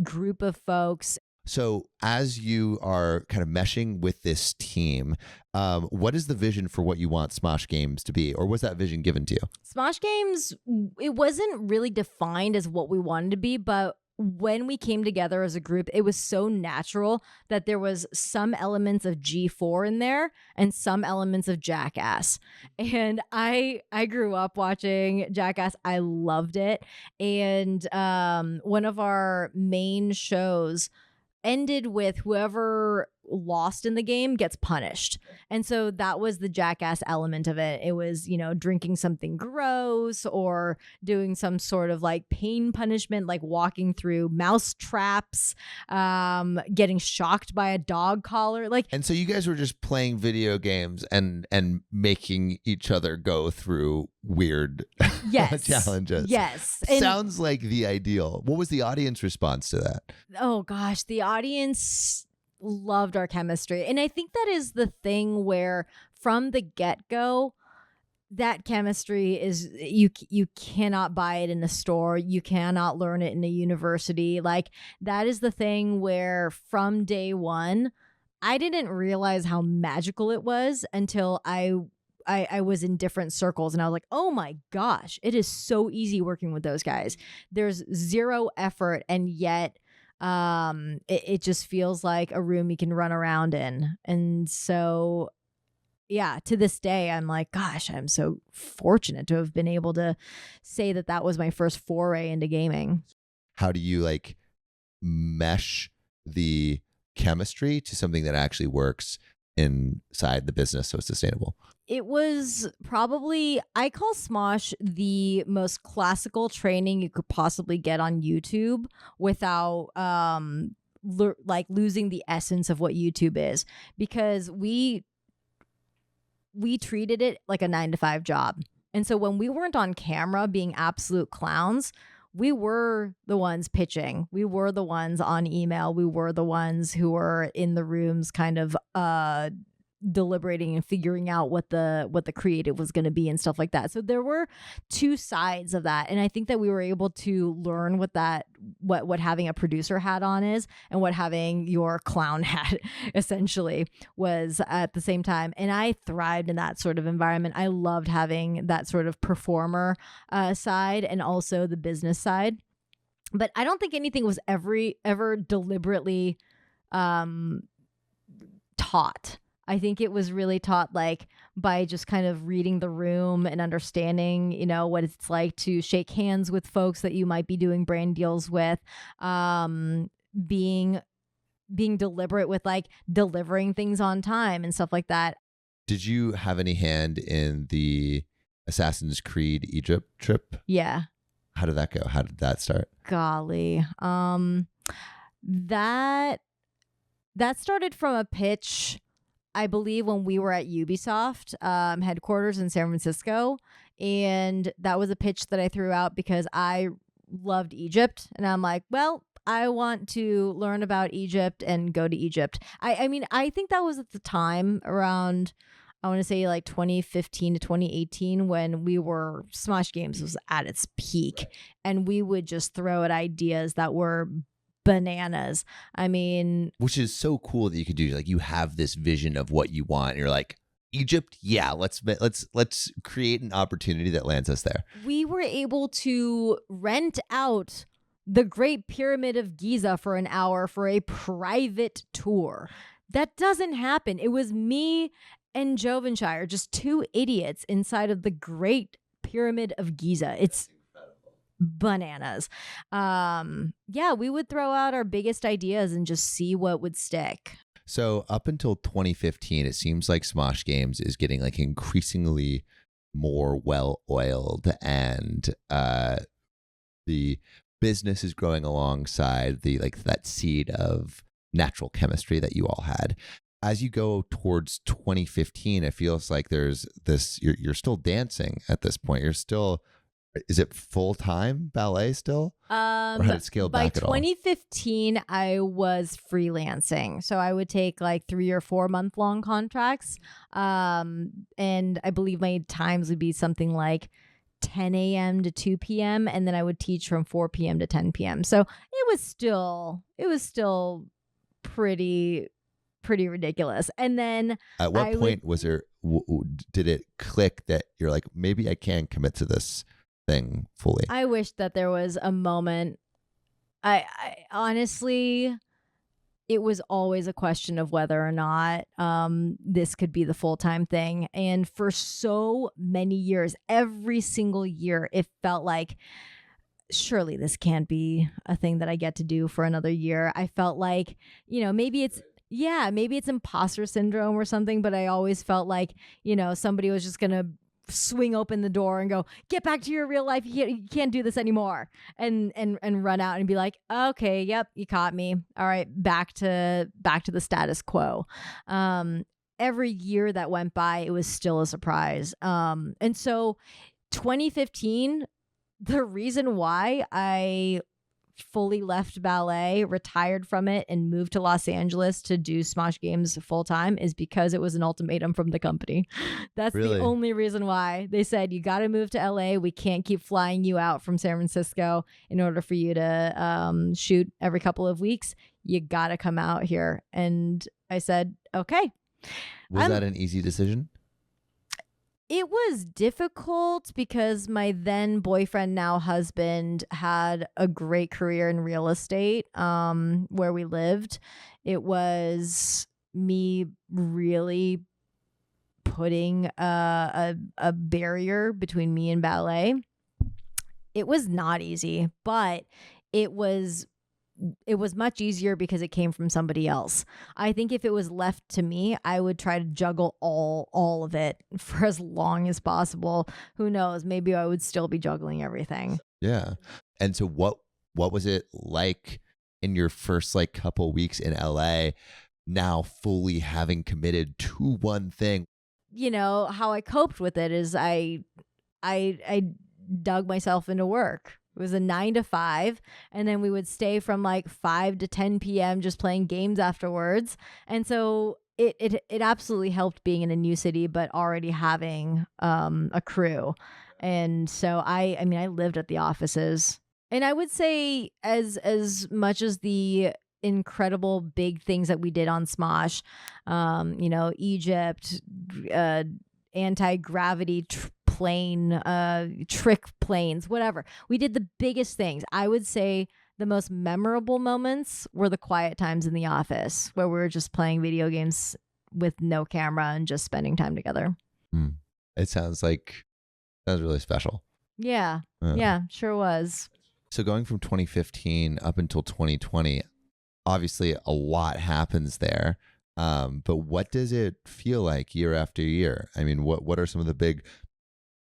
group of folks. So as you are kind of meshing with this team, what is the vision for what you want Smosh Games to be? Or was that vision given to you? Smosh Games, it wasn't really defined as what we wanted to be, but when we came together as a group, it was so natural that there was some elements of G4 in there and some elements of Jackass. And I grew up watching Jackass. I loved it. And one of our main shows ended with whoever lost in the game gets punished. And so that was the Jackass element of it. It was, drinking something gross or doing some sort of like pain punishment, like walking through mouse traps, getting shocked by a dog collar. And so you guys were just playing video games and making each other go through weird challenges. Yes. Sounds like the ideal. What was the audience response to that? Oh gosh, the audience loved our chemistry. And I think that is the thing where from the get-go, that chemistry is, you cannot buy it in a store. You cannot learn it in a university. Like, that is the thing where from day one, I didn't realize how magical it was until I was in different circles, and I was like, oh my gosh, it is so easy working with those guys. There's zero effort, and yet it just feels like a room you can run around in. And so, yeah, to this day, I'm like, gosh, I'm so fortunate to have been able to say that was my first foray into gaming. How do you like mesh the chemistry to something that actually works inside the business so it's sustainable? It was probably, I call Smosh the most classical training you could possibly get on YouTube without losing the essence of what YouTube is, because we treated it like a 9-to-5 job. And so when we weren't on camera being absolute clowns, we were the ones pitching. We were the ones on email. We were the ones who were in the rooms kind of deliberating and figuring out what the creative was going to be and stuff like that. So there were 2 sides of that. And I think that we were able to learn what having a producer hat on is and what having your clown hat essentially was at the same time. And I thrived in that sort of environment. I loved having that sort of performer side and also the business side. But I don't think anything was ever deliberately taught. I think it was really taught like by just kind of reading the room and understanding, what it's like to shake hands with folks that you might be doing brand deals with, being deliberate with like delivering things on time and stuff like that. Did you have any hand in the Assassin's Creed Egypt trip? Yeah. How did that go? How did that start? Golly. That started from a pitch, I believe, when we were at Ubisoft headquarters in San Francisco. And that was a pitch that I threw out because I loved Egypt. And I'm like, well, I want to learn about Egypt and go to Egypt. I mean, I think that was at the time around I want to say like 2015 to 2018 when Smosh Games was at its peak, and we would just throw at ideas that were bananas. I mean, which is so cool that you could do. Like, you have this vision of what you want. And you're like, Egypt, yeah, let's create an opportunity that lands us there. We were able to rent out the Great Pyramid of Giza for an hour for a private tour. That doesn't happen. It was me and Jovenshire, just two idiots inside of the Great Pyramid of Giza. It's bananas. Yeah, we would throw out our biggest ideas and just see what would stick. So up until 2015, it seems like Smosh Games is getting like increasingly more well-oiled, and the business is growing alongside that seed of natural chemistry that you all had. As you go towards 2015, it feels like there's this, you're still dancing at this point. You're still, is it full-time ballet still? Or had it scaled back at all? By 2015, I was freelancing. So I would take like 3 or 4 month long contracts. And I believe my times would be something like 10 a.m. to 2 p.m. And then I would teach from 4 p.m. to 10 p.m. So it was still pretty ridiculous. And then at what point was there, did it click that you're like, maybe I can commit to this thing fully? I wish that there was a moment. I honestly, it was always a question of whether or not this could be the full-time thing. And for so many years, every single year, it felt like, surely this can't be a thing that I get to do for another year. I felt like, maybe it's imposter syndrome or something, but I always felt like, somebody was just going to swing open the door and go, get back to your real life. You can't do this anymore. And run out and be like, okay, yep, you caught me. All right, back to the status quo. Every year that went by, it was still a surprise. And so 2015, the reason why I fully left ballet, retired from it, and moved to Los Angeles to do Smosh Games full time is because it was an ultimatum from the company. That's really? The only reason why. They said, you got to move to LA. We can't keep flying you out from San Francisco in order for you to shoot every couple of weeks. You got to come out here. And I said, okay. Was that an easy decision? It was difficult because my then boyfriend, now husband, had a great career in real estate where we lived. It was me really putting a barrier between me and ballet. It was not easy, but it was much easier because it came from somebody else. I think if it was left to me, I would try to juggle all of it for as long as possible. Who knows? Maybe I would still be juggling everything. Yeah. And so what was it like in your first like couple weeks in LA, now fully having committed to one thing? How I coped with it is I dug myself into work. It was a 9 to 5, and then we would stay from like 5 to 10 p.m. just playing games afterwards. And so it absolutely helped being in a new city, but already having a crew. And so I lived at the offices. And I would say as much as the incredible big things that we did on Smosh, Egypt, anti-gravity plane, trick planes, whatever. We did the biggest things. I would say the most memorable moments were the quiet times in the office where we were just playing video games with no camera and just spending time together. It sounds really special. Yeah. Yeah, sure was. So going from 2015 up until 2020, obviously a lot happens there. But what does it feel like year after year? I mean, what are some of the big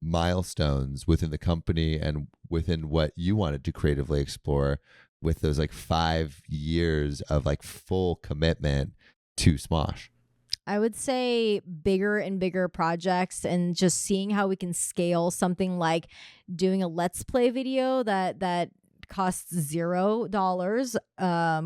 milestones within the company and within what you wanted to creatively explore with those like 5 years of like full commitment to Smosh? I would say bigger and bigger projects, and just seeing how we can scale something like doing a Let's Play video that costs $0,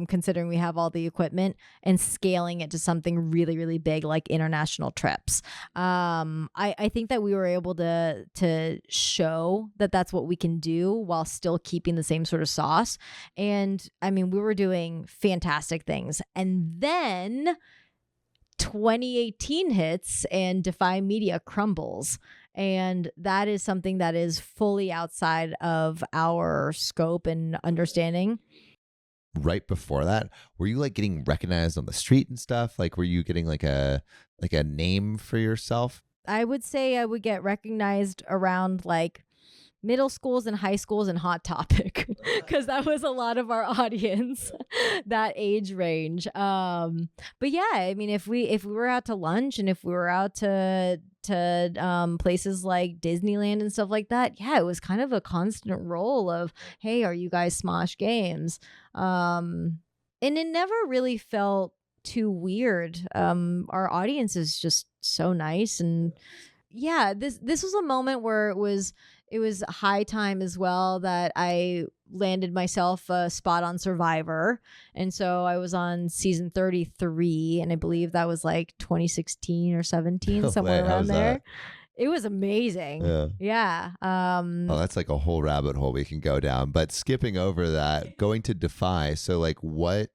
considering we have all the equipment, and scaling it to something really, really big like international trips. I think that we were able to show that that's what we can do while still keeping the same sort of sauce. And I mean, we were doing fantastic things. And then 2018 hits and Defy Media crumbles. And that is something that is fully outside of our scope and understanding. Right before that, were you like getting recognized on the street and stuff? Like, were you getting like a name for yourself? I would say I would get recognized around like middle schools and high schools and Hot Topic, because that was a lot of our audience, that age range. But yeah, I mean, if we were out to lunch and if we were out to places like Disneyland and stuff like that, yeah, it was kind of a constant roll of, hey, are you guys Smosh Games? And it never really felt too weird. Our audience is just so nice. And yeah, this was a moment where it was high time as well that I landed myself a spot on Survivor. And so I was on season 33, and I believe that was like 2016 or 17, somewhere around there. It was amazing. Yeah. Oh, that's like a whole rabbit hole we can go down. But skipping over that, going to Defy. So like what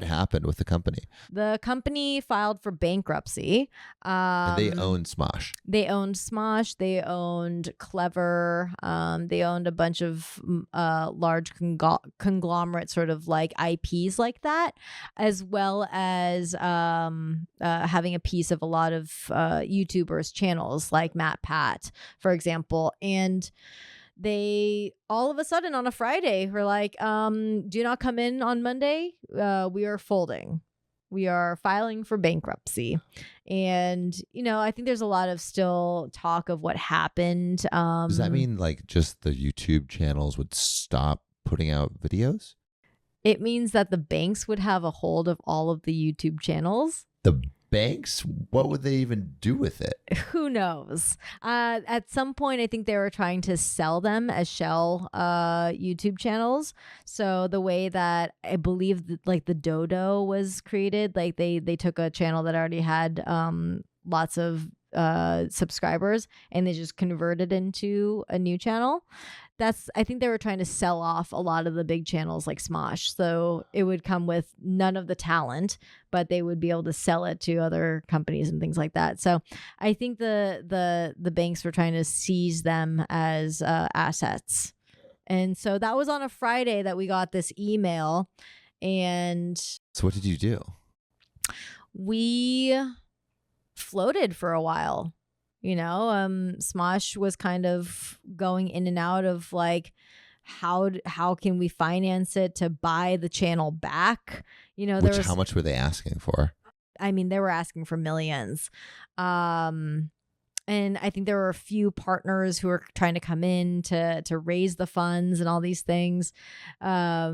happened with the company? The company filed for bankruptcy. And they owned Smosh. They owned Smosh. They owned Clever. They owned a bunch of large conglomerate sort of like IPs like that, as well as having a piece of a lot of YouTubers' channels like Matt Pat, for example. And they all of a sudden on a Friday were like, do not come in on Monday. We are folding. We are filing for bankruptcy. And, you know, I think there's a lot of still talk of what happened. Does that mean like just the YouTube channels would stop putting out videos? It means that the banks would have a hold of all of the YouTube channels. The banks? What would they even do with it? Who knows? At some point, I think they were trying to sell them as shell YouTube channels. So the way that I believe like the Dodo was created, like they took a channel that already had lots of subscribers and they just converted into a new channel. I think they were trying to sell off a lot of the big channels like Smosh. So it would come with none of the talent, but they would be able to sell it to other companies and things like that. So I think the banks were trying to seize them as assets. And so that was on a Friday that we got this email. And so what did you do? We floated for a while. You know, Smosh was kind of going in and out of like, how can we finance it to buy the channel back? You know, how much were they asking for? I mean, they were asking for millions. And I think there were a few partners who were trying to come in to raise the funds and all these things. But,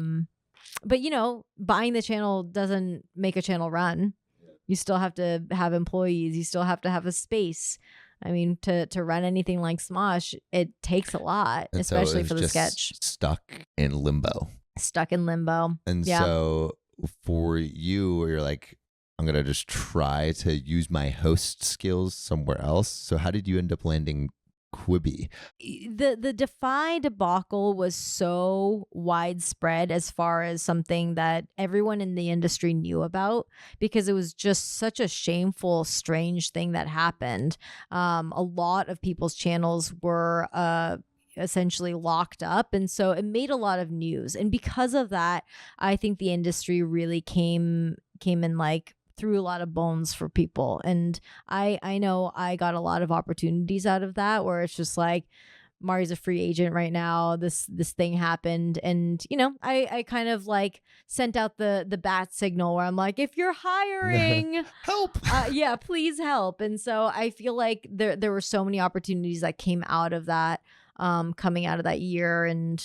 you know, buying the channel doesn't make a channel run. You still have to have employees. You still have to have a space. I mean, to run anything like Smosh, it takes a lot, and especially so for the just sketch. Stuck in limbo. And so for you, you're like, I'm going to just try to use my host skills somewhere else. So how did you end up landing Quibi? The Defy debacle was so widespread as far as something that everyone in the industry knew about, because it was just such a shameful, strange thing that happened. A lot of people's channels were essentially locked up, and so it made a lot of news. And because of that, I think the industry really came in like threw a lot of bones for people. And I know I got a lot of opportunities out of that, where it's just like, Mari's a free agent right now. This thing happened. And, you know, I kind of like sent out the bat signal where I'm like, if you're hiring, help. Yeah, please help. And so I feel like there were so many opportunities that came out of that, coming out of that year. And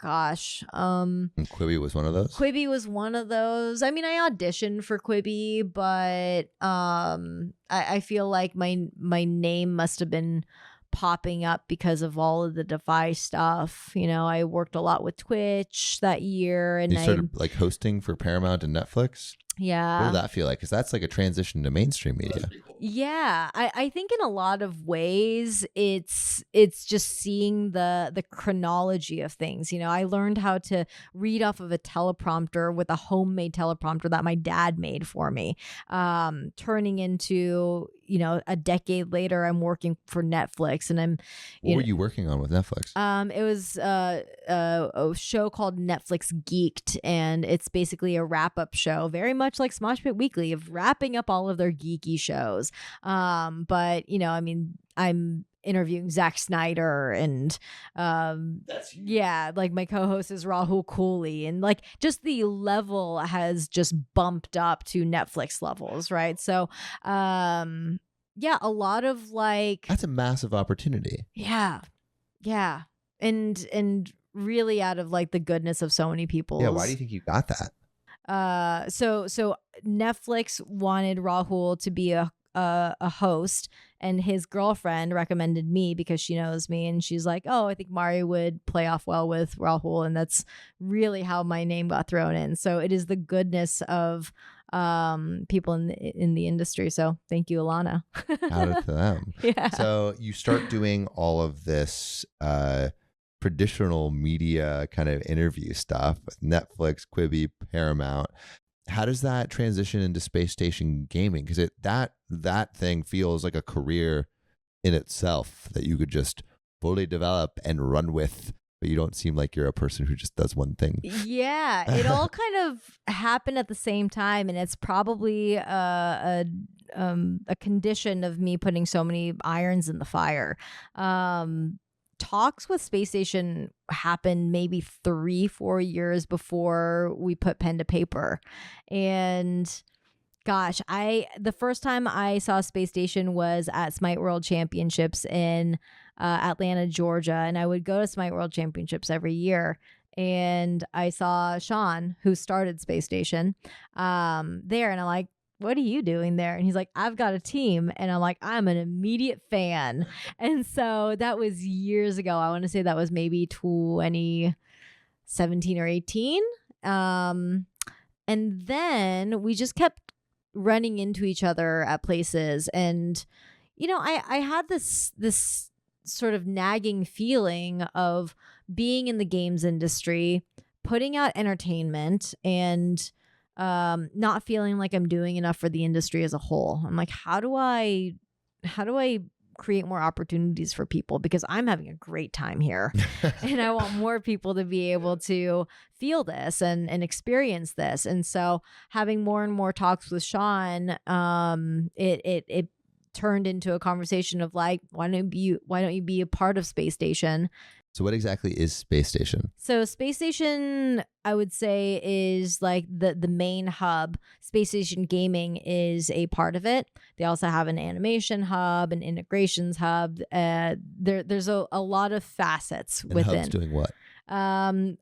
gosh. And Quibi was one of those? Quibi was one of those. I mean, I auditioned for Quibi, but I feel like my name must have been popping up because of all of the Defy stuff. You know, I worked a lot with Twitch that year, and You started like hosting for Paramount and Netflix. Yeah. What did that feel like? Because that's like a transition to mainstream media. Yeah, I think in a lot of ways it's just seeing the chronology of things. You know, I learned how to read off of a teleprompter with a homemade teleprompter that my dad made for me. Turning into, you know, a decade later, I'm working for Netflix, and I'm. What were you working on with Netflix? It was a show called Netflix Geeked, and it's basically a wrap-up show, very much like Smosh Pit Weekly, of wrapping up all of their geeky shows. But you know, I mean, I'm interviewing Zack Snyder, and yeah, like my co-host is Rahul Kohli, and like just the level has just bumped up to Netflix levels, right? So yeah, a lot of like, That's a massive opportunity. yeah, and really out of like the goodness of so many people. Yeah, why do you think you got that? So Netflix wanted Rahul to be a host, and his girlfriend recommended me because she knows me, and she's like, oh, I think Mari would play off well with Rahul, and that's really how my name got thrown in. So it is the goodness of people in the industry. So thank you, Alana. Shout out to them. Yeah. So you start doing all of this traditional media kind of interview stuff, Netflix, Quibi, Paramount. How does that transition into Space Station Gaming? Because that thing feels like a career in itself that you could just fully develop and run with, but you don't seem like you're a person who just does one thing. Yeah, it all kind of happened at the same time, and it's probably a condition of me putting so many irons in the fire. Talks with Space Station happened maybe 3-4 years before we put pen to paper. And gosh, the first time I saw Space Station was at Smite World Championships in Atlanta, Georgia. And I would go to Smite World Championships every year. And I saw Sean, who started Space Station, there. And I'm like, what are you doing there? And he's like, I've got a team. And I'm like, I'm an immediate fan. And so that was years ago. I want to say that was maybe 2017 or 18. And then we just kept running into each other at places. And, you know, I had this sort of nagging feeling of being in the games industry, putting out entertainment, and not feeling like I'm doing enough for the industry as a whole. I'm like, how do I create more opportunities for people? Because I'm having a great time here and I want more people to be able to feel this and experience this. And so having more and more talks with Sean, it turned into a conversation of like, why don't you be a part of Space Station? So what exactly is Space Station? So Space Station, I would say, is like the main hub. SpacestationGaming is a part of it. They also have an animation hub, an integrations hub. There's a lot of facets And within. hubs doing what? All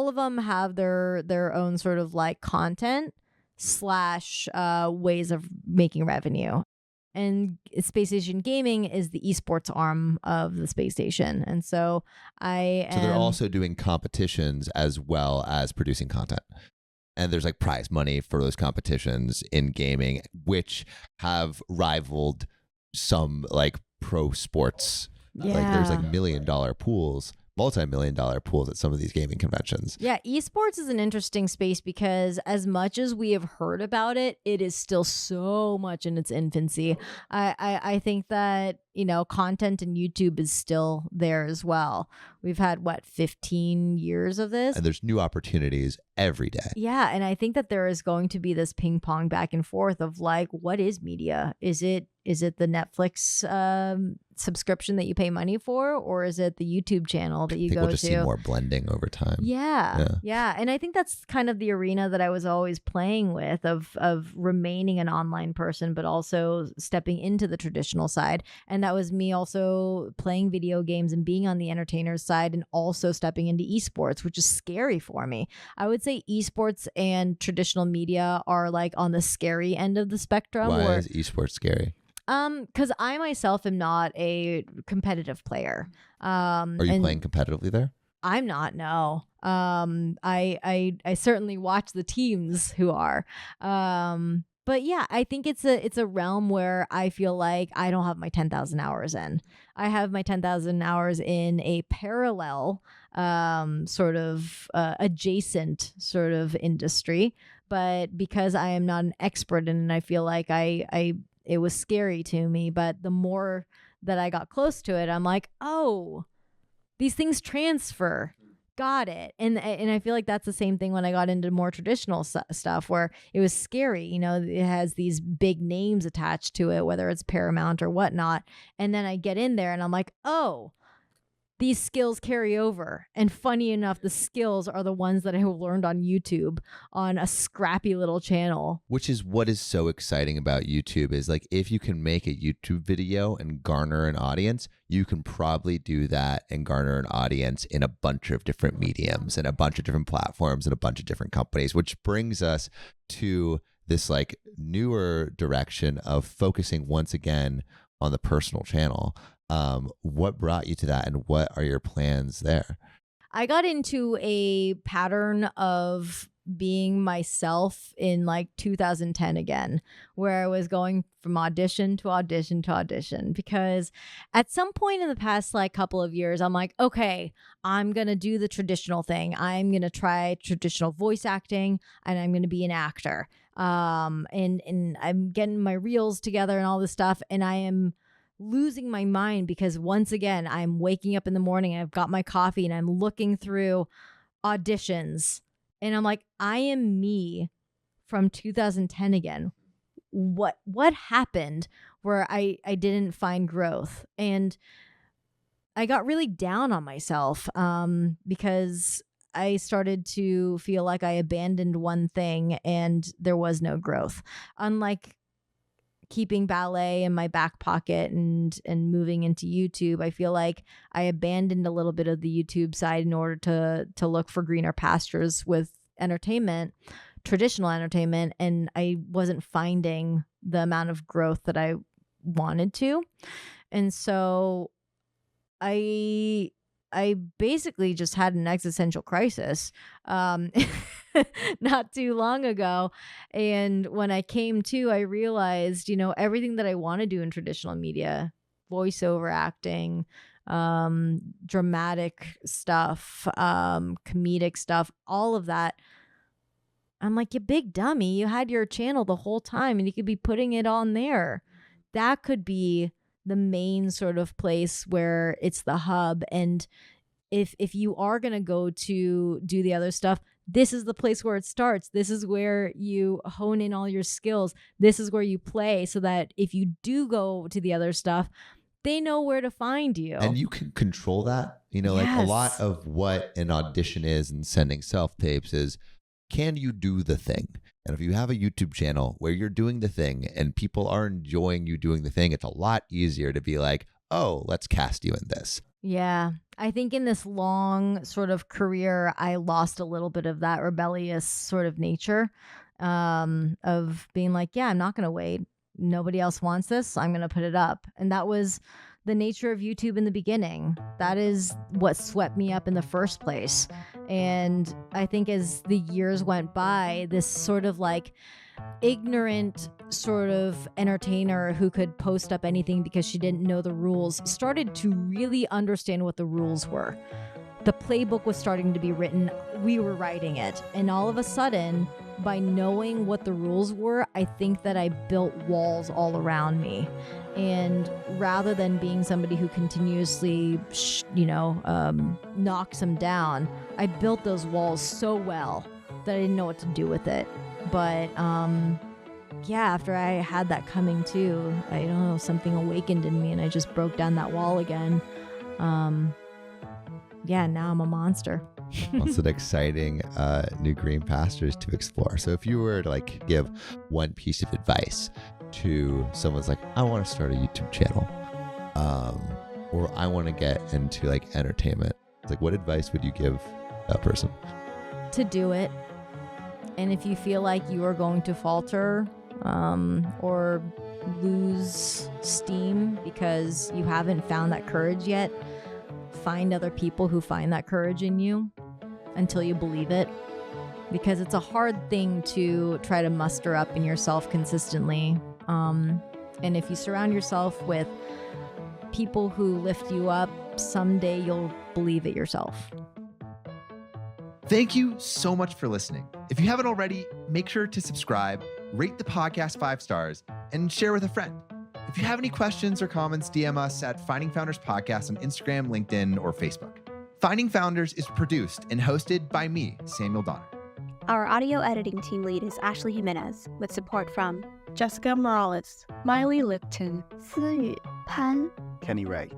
of them have their own sort of like content / ways of making revenue. And Space Station Gaming is the esports arm of the Space Station. And so So they're also doing competitions as well as producing content. And there's like prize money for those competitions in gaming, which have rivaled some like pro sports. Yeah. Like there's like $1 million pools, multi-million-dollar pools at some of these gaming conventions. Yeah, esports is an interesting space because as much as we have heard about it, it is still so much in its infancy. I think that, you know, content in YouTube is still there as well. We've had 15 years of this. And there's new opportunities every day. Yeah, and I think that there is going to be this ping pong back and forth of like, what is media? Is it the Netflix subscription that you pay money for, or is it the YouTube channel that you go to? We'll just see more blending over time. Yeah. And I think that's kind of the arena that I was always playing with of remaining an online person, but also stepping into the traditional side. And that was me also playing video games and being on the entertainer's side and also stepping into esports, which is scary for me. I would say esports and traditional media are like on the scary end of the spectrum. Why is esports scary? Because I myself am not a competitive player. Are you playing competitively there? I'm not, no. I certainly watch the teams who are. But yeah, I think it's a realm where I feel like I don't have my 10,000 hours in. I have my 10,000 hours in a parallel sort of adjacent sort of industry. But because I am not an expert in it, I feel like it was scary to me. But the more that I got close to it, I'm like, oh, these things transfer. Got it. And I feel like that's the same thing when I got into more traditional stuff where it was scary. You know, it has these big names attached to it, whether it's Paramount or whatnot. And then I get in there and I'm like, oh, these skills carry over. And funny enough, the skills are the ones that I learned on YouTube on a scrappy little channel. Which is what is so exciting about YouTube is like if you can make a YouTube video and garner an audience, you can probably do that and garner an audience in a bunch of different mediums and a bunch of different platforms and a bunch of different companies, which brings us to this like newer direction of focusing once again on the personal channel. What brought you to that and what are your plans there? I got into a pattern of being myself in like 2010 again, where I was going from audition to audition to audition, because at some point in the past like couple of years, I'm like, okay, I'm going to do the traditional thing. I'm going to try traditional voice acting and I'm going to be an actor. And I'm getting my reels together and all this stuff. And I am losing my mind because once again, I'm waking up in the morning and I've got my coffee and I'm looking through auditions and I'm like, I am me from 2010 again. What happened where I didn't find growth? And I got really down on myself because I started to feel like I abandoned one thing and there was no growth. Unlike keeping ballet in my back pocket and moving into YouTube, I feel like I abandoned a little bit of the YouTube side in order to look for greener pastures with entertainment, traditional entertainment, and I wasn't finding the amount of growth that I wanted to. And so I basically just had an existential crisis not too long ago. And when I came to, I realized, you know, everything that I want to do in traditional media, voiceover acting, dramatic stuff, comedic stuff, all of that. I'm like, you big dummy, you had your channel the whole time and you could be putting it on there. That could be the main sort of place where it's the hub. And if you are going to go to do the other stuff, this is the place where it starts. This is where you hone in all your skills. This is where you play so that if you do go to the other stuff, they know where to find you. And you can control that. You know, like a lot of what an audition is and sending self-tapes is, can you do the thing? And if you have a YouTube channel where you're doing the thing and people are enjoying you doing the thing, it's a lot easier to be like, oh, let's cast you in this. Yeah. I think in this long sort of career, I lost a little bit of that rebellious sort of nature of being like, yeah, I'm not going to wait. Nobody else wants this, so I'm going to put it up. And that was the nature of YouTube in the beginning. That is what swept me up in the first place. And I think as the years went by, this sort of like ignorant sort of entertainer who could post up anything because she didn't know the rules started to really understand what the rules were. The playbook was starting to be written. We were writing it. And all of a sudden, by knowing what the rules were, I think that I built walls all around me. And rather than being somebody who continuously, knocks them down, I built those walls so well that I didn't know what to do with it. But after I had that coming to, I don't know, something awakened in me and I just broke down that wall again. Now I'm a monster. Well, it's an exciting new green pastures to explore. So if you were to like give one piece of advice to someone's like, I want to start a YouTube channel, or I want to get into like entertainment, like what advice would you give that person? To do it. And if you feel like you are going to falter or lose steam because you haven't found that courage yet, find other people who find that courage in you until you believe it. Because it's a hard thing to try to muster up in yourself consistently. And if you surround yourself with people who lift you up, someday you'll believe it yourself. Thank you so much for listening. If you haven't already, make sure to subscribe, rate the podcast 5 stars, and share with a friend. If you have any questions or comments, DM us at Finding Founders Podcast on Instagram, LinkedIn, or Facebook. Finding Founders is produced and hosted by me, Samuel Donner. Our audio editing team lead is Ashley Jimenez, with support from Jessica Morales, Miley Lipton, Siyu Pan, Kenny Wright,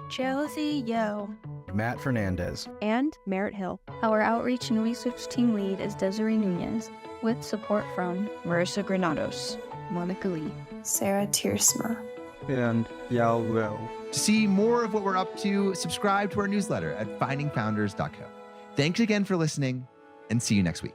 Josie Yo, Matt Fernandez, and Merritt Hill. Our outreach and research team lead is Desiree Nunez, with support from Marissa Granados, Monica Lee, Sarah Tiersmer, and Yao Wu. To see more of what we're up to, subscribe to our newsletter at findingfounders.co. Thanks again for listening, and see you next week.